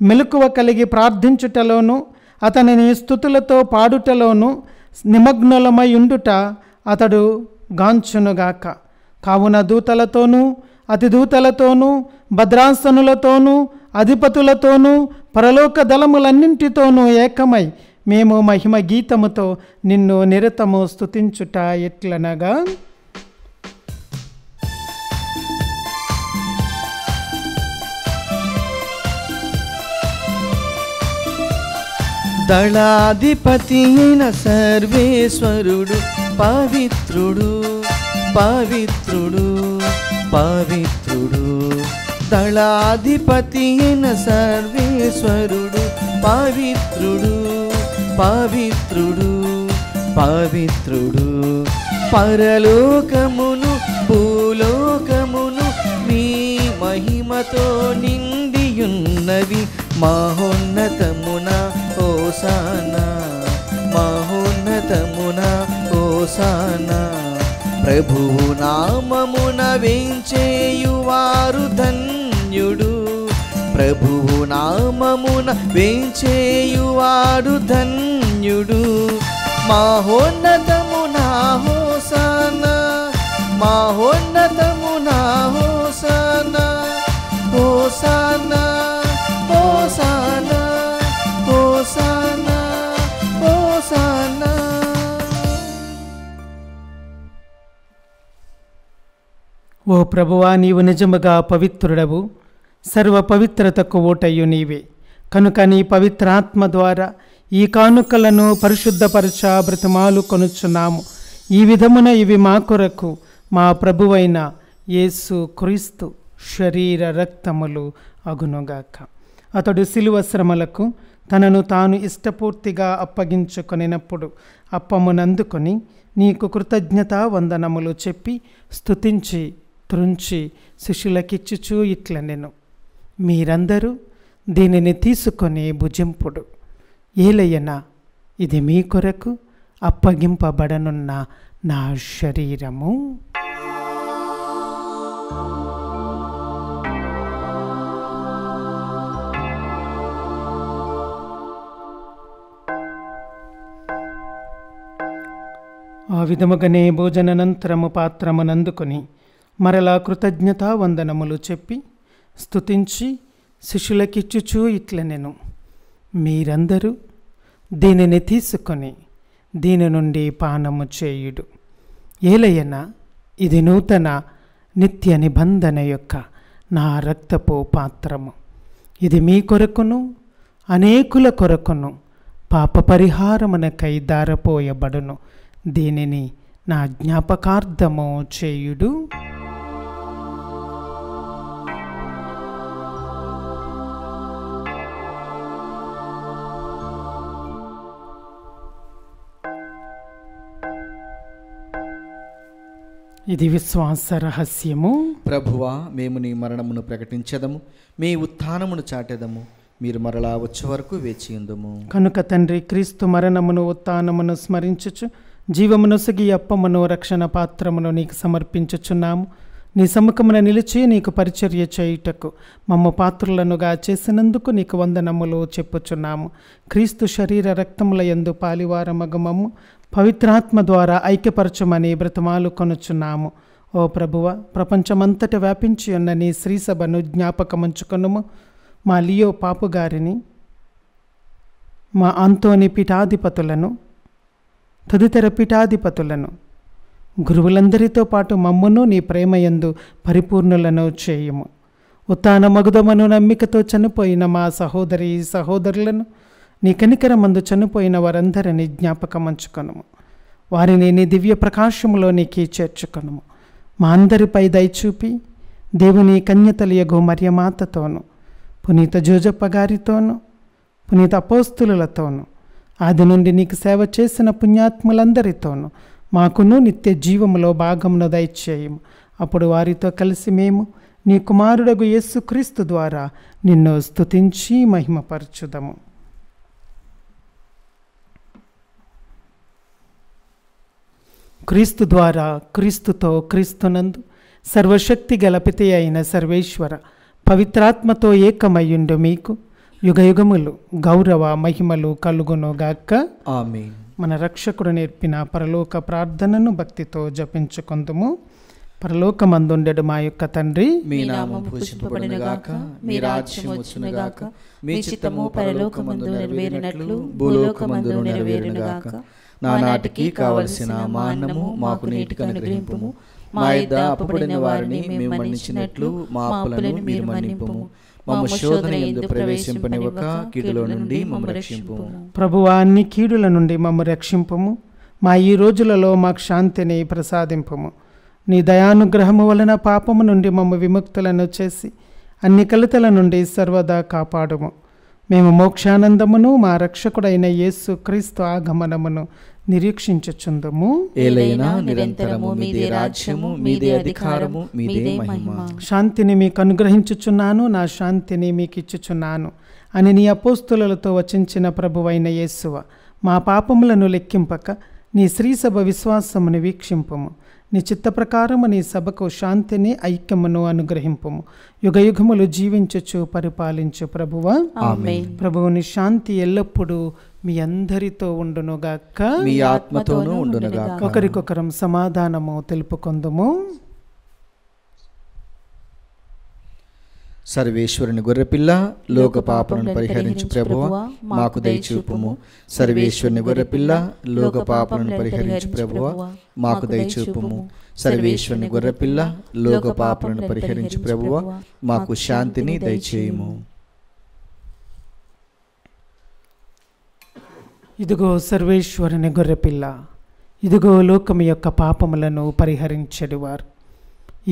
మెలకువ కలిగి ప్రార్థించుటలోను అతనిని స్తుతులతో పాడుటలోను నిమగ్నులమై ఉండుట అతడు గాంచునుగాక. కావున దూతలతోనూ అతిదూతలతోనూ భద్రాసనులతోనూ అధిపతులతోనూ పరలోక దళములన్నింటితోనూ ఏకమై మేము మహిమ గీతముతో నిన్ను నిరతము స్తుతించుట ఎట్లనగా, దళాధిపతి అయిన సర్వేశ్వరుడు పవిత్రుడు పవిత్రుడు పవిత్రుడు. దళాధిపతి అయిన సర్వేశ్వరుడు పవిత్రుడు పవిత్రుడు పవిత్రుడు. పరలోకమును భూలోకమును మీ మహిమతో నిండియున్నవి. మహోన్నతమున హోసానా మహోన్నతమున హోసానా. ప్రభువు నామమున వేంచేయువారు ధన్యుడు. ప్రభువు నామమున వేంచేయువాడు ధన్యుడు. మహోన్నతమున హోసానా మహోన్నతమున హోసానా హోసానా హోసానా హోసానా హోసానా. ఓ ప్రభువా, నీవు నిజముగా పవిత్రుడవు, సర్వ పవిత్రతకు ఓటయ్యు నీవే. కనుక నీ పవిత్రాత్మ ద్వారా ఈ కానుకలను పరిశుద్ధపరచ బ్రతిమాలు కొనుచున్నాము. ఈ విధమున ఇవి మా కొరకు మా ప్రభువైన యేసు క్రీస్తు శరీర రక్తములు అగునుగాక. అతడు శిలువ శ్రమలకు తనను తాను ఇష్టపూర్తిగా అప్పగించుకొనినప్పుడు అప్పమునందుకొని నీకు కృతజ్ఞతా వందనములు చెప్పి స్తుతించి త్రుంచి శిష్యులకిచ్చుచూ ఇట్లనెను, మీరందరూ దీనిని తీసుకొని భుజింపుడు. ఏలయనా, ఇది మీ కొరకు అప్పగింపబడనున్న నా శరీరము. ఆ విధముగానే భోజనానంతరము పాత్రమునందుకొని మరలా కృతజ్ఞతా వందనములు చెప్పి స్తుతించి శిష్యులకిచ్చుచూ ఇట్లనెను, మీరందరూ దీనిని తీసుకొని దీని నుండి పానము చేయుడు. ఏలయనా, ఇది నూతన నిత్య నిబంధన యొక్క నా రక్తపు పాత్రము. ఇది మీ కొరకును అనేకుల కొరకును పాప పరిహారమునకై దారపోయబడును. దీనిని నా జ్ఞాపకార్థము చేయుడు. ఇది విశ్వాస రహస్యము. ప్రభువా, మేము నీ మరణమును ప్రకటించదము, మీ ఉత్థానమును చాటెదము. మీరు మరలా వచ్చే వరకు వేచియుందుము. కనుక తండ్రి, క్రీస్తు మరణమును ఉత్థానమును స్మరించుచు జీవమునొసగి అప్పమును రక్షణ పాత్రమును నీకు సమర్పించుచున్నాము. నీ సముఖమున నిలిచి నీకు పరిచర్య చేయుటకు మమ్మ పాత్రులనుగా చేసినందుకు నీకు వందనములు చెప్పుచున్నాము. క్రీస్తు శరీర రక్తముల యందు పాలివారమగు పవిత్రాత్మ ద్వారా ఐక్యపరచమని బ్రతమాలు కొనుచున్నాము. ఓ ప్రభువ, ప్రపంచమంతట వ్యాపించి ఉన్న నీ శ్రీసభను జ్ఞాపకముంచుకొనుము. మా లియో పాపు గారిని, మా అంతోని పీఠాధిపతులను, తదితర పీఠాధిపతులను, గురువులందరితో పాటు మమ్మును నీ ప్రేమయందు పరిపూర్ణులను చేయుము. ఉత్తాన మగుదమను నమ్మికతో చనిపోయిన మా సహోదరి సహోదరులను, నీ కనికరమందు చనిపోయిన వారందరినీ జ్ఞాపకమంచుకొనుము. వారిని నీ దివ్య ప్రకాశములోనికి చేర్చుకొనుము. మా అందరిపై దయచూపి దేవుని కన్యతలియగు మరియమాతతోనూ, పునీత జోజప్ప గారితోనూ, పునీత అపోస్తులతోనూ, ఆది నుండి నీకు సేవ చేసిన పుణ్యాత్ములందరితోనూ మాకును నిత్య జీవములో భాగమును దయచేయము. అప్పుడు వారితో కలిసి మేము నీ కుమారుడగు యేసుక్రీస్తు ద్వారా నిన్ను స్తుతించి మహిమపరచుదము. క్రీస్తు ద్వారా, క్రీస్తుతో, క్రీస్తునందు సర్వశక్తి గల పిత అయిన సర్వేశ్వర పవిత్రాత్మతో ఏకమయ్యుండు మీకు యుగయుగములు గౌరవ మహిమలు కలుగునుగాక. ఆమేన్. మన రక్షకుడు నేర్పిన పరలోక ప్రార్థనను భక్తితో జపించుకొందుము. పరలోకమందుండెడు మా యొక్క తండ్రి, మీ నామం పూజింపబడునుగాక, మీ రాజ్యం వచ్చునుగాక, మీ చిత్తము పరలోకమందు నెరవేరినట్లు భూలోకమందు నెరవేరునుగాక. నానాటికి కావలసిన మా అన్నము మాకు నేటికి అనుగ్రహింపుము. మా యొద్ద అప్పుబడిన వారిని మేము మన్నించినట్లు మా అప్పులను మీరు మన్నింపుము. మమ్ము శోధన యందు ప్రవేశింపనివ్వక కీడులో నుండి మమ్ము రక్షింపుము. ప్రభువా, అన్ని కీడుల నుండి మమ్ము రక్షింపుము. మా ఈ రోజులలో మాకు శాంతిని ప్రసాదింపుము. నీ దయానుగ్రహము వలన పాపము నుండి మమ్ము విముక్తులను చేసి అన్ని కలతల నుండి సర్వదా కాపాడుము. మేము మోక్షానందమును మా రక్షకుడైన యేసు క్రీస్తు ఆగమనమును నిరీక్షించుచుందుము. ఏలైనా నిరంతరము మీదే రాజ్యము, మీదే అధికారము, మీదే మహిమ. శాంతిని మీకు అనుగ్రహించుచున్నాను, నా శాంతిని మీకు ఇచ్చుచున్నాను అని నీ అపోస్తులతో వచించిన ప్రభువైన యేసువ, మా పాపములను లెక్కింపక నీ శ్రీసభ విశ్వాసమును వీక్షింపుము. నీ చిత్త ప్రకారము నీ సభకు శాంతిని ఐక్యమును అనుగ్రహింపుము. యుగయుగములు జీవించుచు పరిపాలించు ప్రభువా. ఆమేన్. ప్రభువుని శాంతి ఎల్లప్పుడూ మీ అందరితో ఉండునుగాక, మీ ఆత్మతోనూ ఉండునుగాక. ఒకరికొకరం సమాధానము తెలుపుకొందుము. సర్వేశ్వరుని గొర్రెపిల్ల, లోక పాపములను పరిహరించు ప్రభువా, మాకు దయచూపుము. సర్వేశ్వరుని గొర్రెపిల్ల, లోక పాపములను పరిహరించు ప్రభువా, మాకు దయచూపుము. సర్వేశ్వరుని గొర్రెపిల్ల, లోక పాపములను పరిహరించు ప్రభువా, మాకు శాంతిని దయచేయుము. ఇదిగో సర్వేశ్వరుని గొర్రెపిల్ల, ఇదిగో లోకము యొక్క పాపములను పరిహరించెడివారు.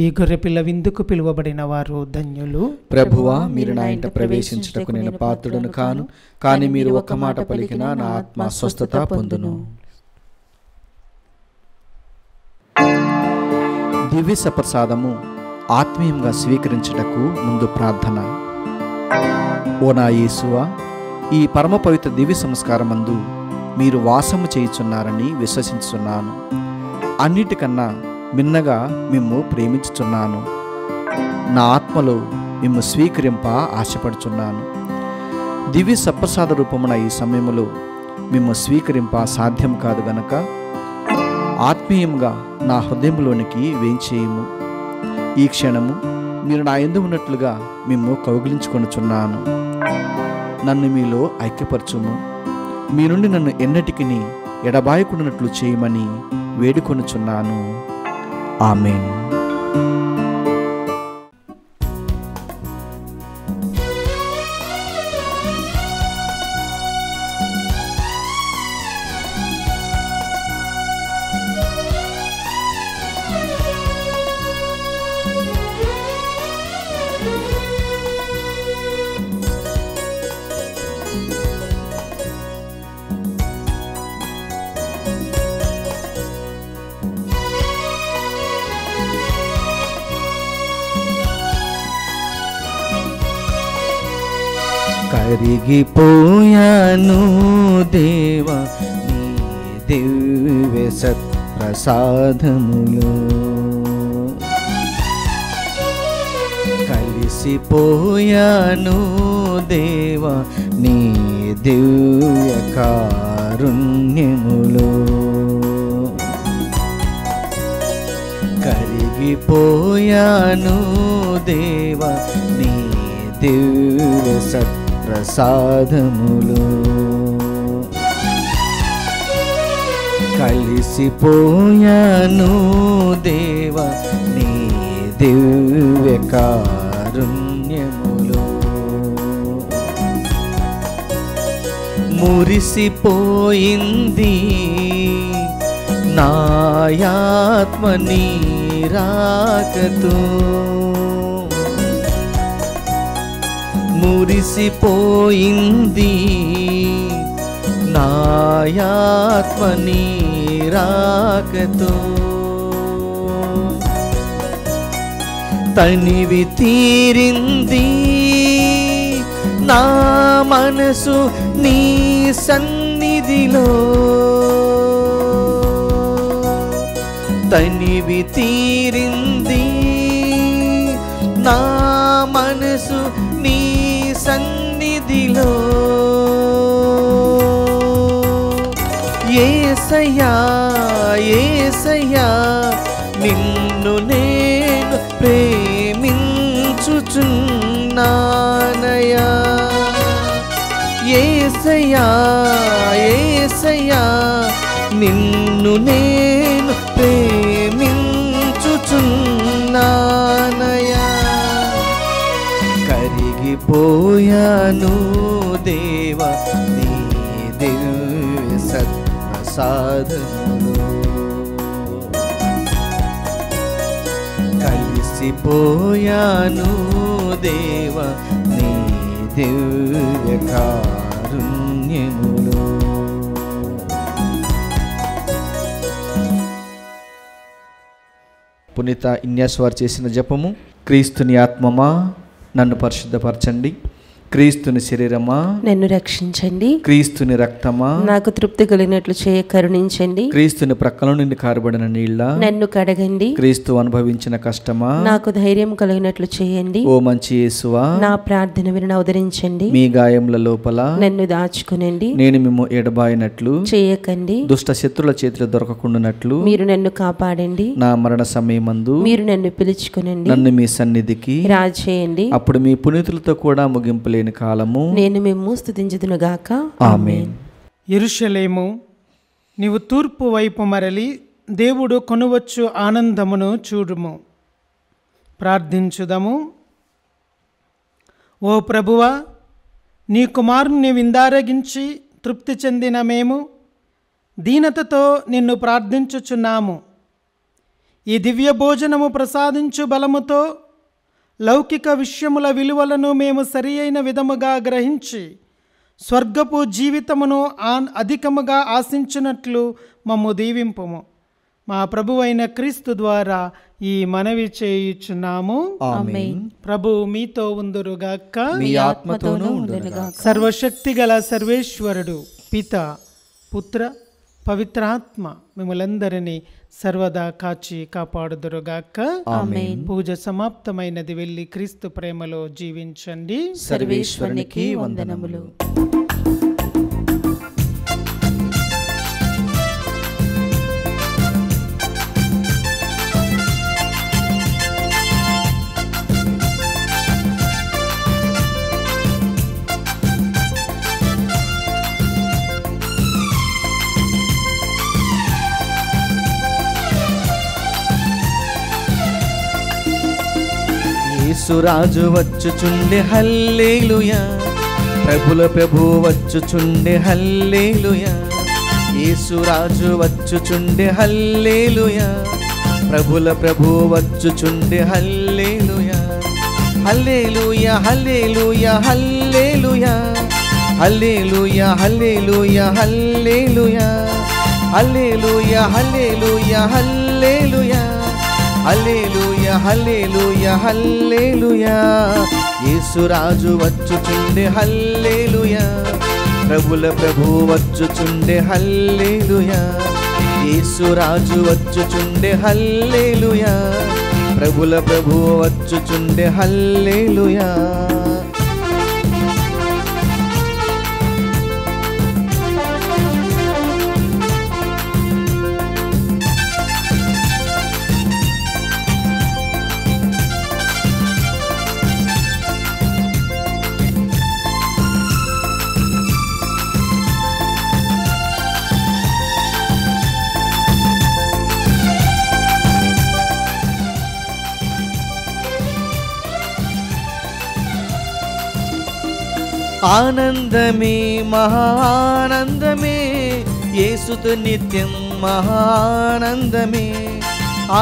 ఈ గొర్రెపిల్ల విందుకు పిలువబడిన వారు ధన్యులు. ప్రభువా, మీరు నా ఇంట ప్రవేశించుటకు నేను పాత్రుడను కాను, కానీ మీరు ఒక్క మాట పలికినా నా ఆత్మ స్వస్థత పొందును. దివ్య సప్రసాదము ఆత్మీయంగా స్వీకరించుటకు ముందు ప్రార్థన. ఓ నా యేసువా, ఈ పరమ పవిత్ర దివ్య సంస్కారమందు మీరు వాసము చేయుచున్నారని విశ్వసించుచున్నాను. అన్నిటికన్నా మిన్నగా మిమ్ము ప్రేమించుచున్నాను. నా ఆత్మలో మిమ్ము స్వీకరింప ఆశపడుచున్నాను. దివ్య సప్రసాద రూపమున ఈ సమయములో మిమ్ము స్వీకరింప సాధ్యం కాదు గనక ఆత్మీయంగా నా హృదయంలోనికి వేంచేయము. ఈ క్షణము మీరు నా యందు ఉన్నట్లుగా మిమ్ము కౌగిలించుకొనుచున్నాను. నన్ను మీలో ఐక్యపరచుము. మీ నుండి నన్ను ఎన్నటికిని ఎడబాయకుండానట్లు చేయమని వేడుకొనుచున్నాను. ఆమేన్. కరిగిపోయాను దేవా నీ దివ్య సత్ప్రసాదములో, కలిసిపోయాను దేవా నీ దివ్య కారుణ్యములో, కరిగిపోయాను దేవా నీ దివ్య ప్రసాదములు, కలిసిపోయాను దేవా నీ దివ్య కారుణ్యములో, మురిసిపోయింది నాయాత్మ నీ రాకతో, మురిసిపోయింది నాయాత్మ నీ రాకతో, తనివి తీరింది నా మనసు నీ సన్నిధిలో, తనివి తీరింది నా మనసు నీ సన్నిధిలో, యేసయ్యా యేసయ్యా నిన్ను నే యేసయ్యా యేసయ్యా నిన్ను నేను ప్రేమించుచున్నానయ్యా. కరిగిపోయాను దేవా నీ దివ్య సత్ప్రసాదములో, కలిసిపోయాను దేవా నీ దివ్య కారుణ్యములో. పునీత ఇన్యాస్ వారు చేసిన జపము. క్రీస్తుని ఆత్మమా నన్ను పరిశుద్ధపరచండి, క్రీస్తుని శరీరమా నన్ను రక్షించండి, క్రీస్తుని రక్తమా నాకు తృప్తి కలిగినట్లు చేయ కరుణించండి, క్రీస్తుని ప్రక్కల నుండి కారబడిన నీళ్ళ నన్ను కడగండి, క్రీస్తు అనుభవించిన కష్టమా నాకు ధైర్యం కలిగినట్లు చేయండి, ఓ మంచి యేసువా నా ప్రార్థన విని అవతరించండి, మీ గాయముల లోపల నన్ను దాచుకునండి, నేను మిమ్ము ఎడబాయినట్లు చేయకండి, దుష్ట శత్రుల చేతిలో దొరకకుండానట్లు మీరు నన్ను కాపాడండి, నా మరణ సమయమందు మీరు నన్ను పిలుచుకునండి, నన్ను మీ సన్నిధికి రాజేయండి, అప్పుడు మీ పునీతులతో కూడా ముగింపు లేని కాలము నేను మేము స్తుతించుదును గాక. ఆమేన్. యెరూషలేము, నీవు తూర్పు వైపు మరలి దేవుడు కొనువచ్చు ఆనందమును చూడుము. ప్రార్థించుదము. ఓ ప్రభువా, నీ కుమారుని విందారగించి తృప్తి చెందిన మేము దీనతతో నిన్ను ప్రార్థించుచున్నాము. ఈ దివ్య భోజనము ప్రసాదించు బలముతో లౌకిక విషయముల విలువలను మేము సరి అయిన విధముగా గ్రహించి స్వర్గపు జీవితమును అధికముగా ఆశించినట్లు మమ్ము దీవింపుము. మా ప్రభువైన క్రీస్తు ద్వారా ఈ మనవి చేయుచున్నాము. ఆమేన్. ప్రభు మీతో ఉందురుగాక. మీ ఆత్మతోనూ ఉండునుగాక. సర్వశక్తి గల సర్వేశ్వరుడు పిత పుత్ర పవిత్రాత్మ మిమ్మలందరినీ సర్వదా కాచి కాపాడుదురుగాక. ఆమేన్. పూజ సమాప్తమైనది. వెళ్ళి క్రీస్తు ప్రేమలో జీవించండి. సర్వేశ్వరునికి వందనములు. యేసురాజు వచ్చుచుండె హల్లెలూయా, ప్రభుల ప్రభు వచ్చుచుండె హల్లెలూయా. యేసురాజు వచ్చుచుండె హల్లెలూయా, ప్రభుల ప్రభు వచ్చుచుండె హల్లెలూయా. హల్లెలూయా హల్లెలూయా హల్లెలూయా, హల్లెలూయా హల్లెలూయా హల్లెలూయా, హల్లెలూయా హల్లెలూయా హల్లెలూయా, హల్లెలూయా హల్లెలూయా హల్లెలూయా. యేసురాజు వచ్చుచుండె హల్లెలూయా, ప్రభుల ప్రభు వచ్చుచుండె హల్లెలూయా. యేసురాజు వచ్చుచుండె హల్లెలూయా, ప్రభుల ప్రభు వచ్చుచుండె హల్లెలూయా. ఆనందమే మహానందమే, యేసుతో నిత్యం మహానందమే.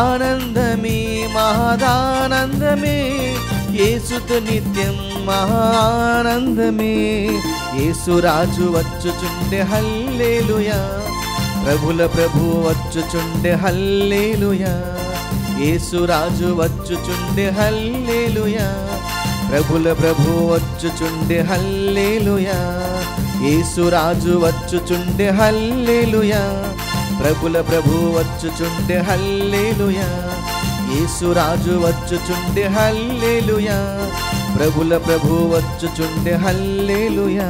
ఆనందమే మహదానందమే, యేసుతో నిత్యం మహానందమే. యేసురాజు వచ్చుచుండె హల్లెలూయా, ప్రభుల ప్రభు వచ్చుచుండె హల్లెలూయా. యేసురాజు వచ్చుచుండె హల్లెలూయా, ప్రభుల ప్రభు వచ్చుచుండె హల్లెలూయా. యేసురాజు వచ్చుచుండె హల్లెలూయా, ప్రభుల ప్రభు వచ్చుచుండె హల్లెలూయా. యేసురాజు వచ్చుచుండె హల్లెలూయా, ప్రభుల ప్రభు వచ్చుచుండె హల్లెలూయా.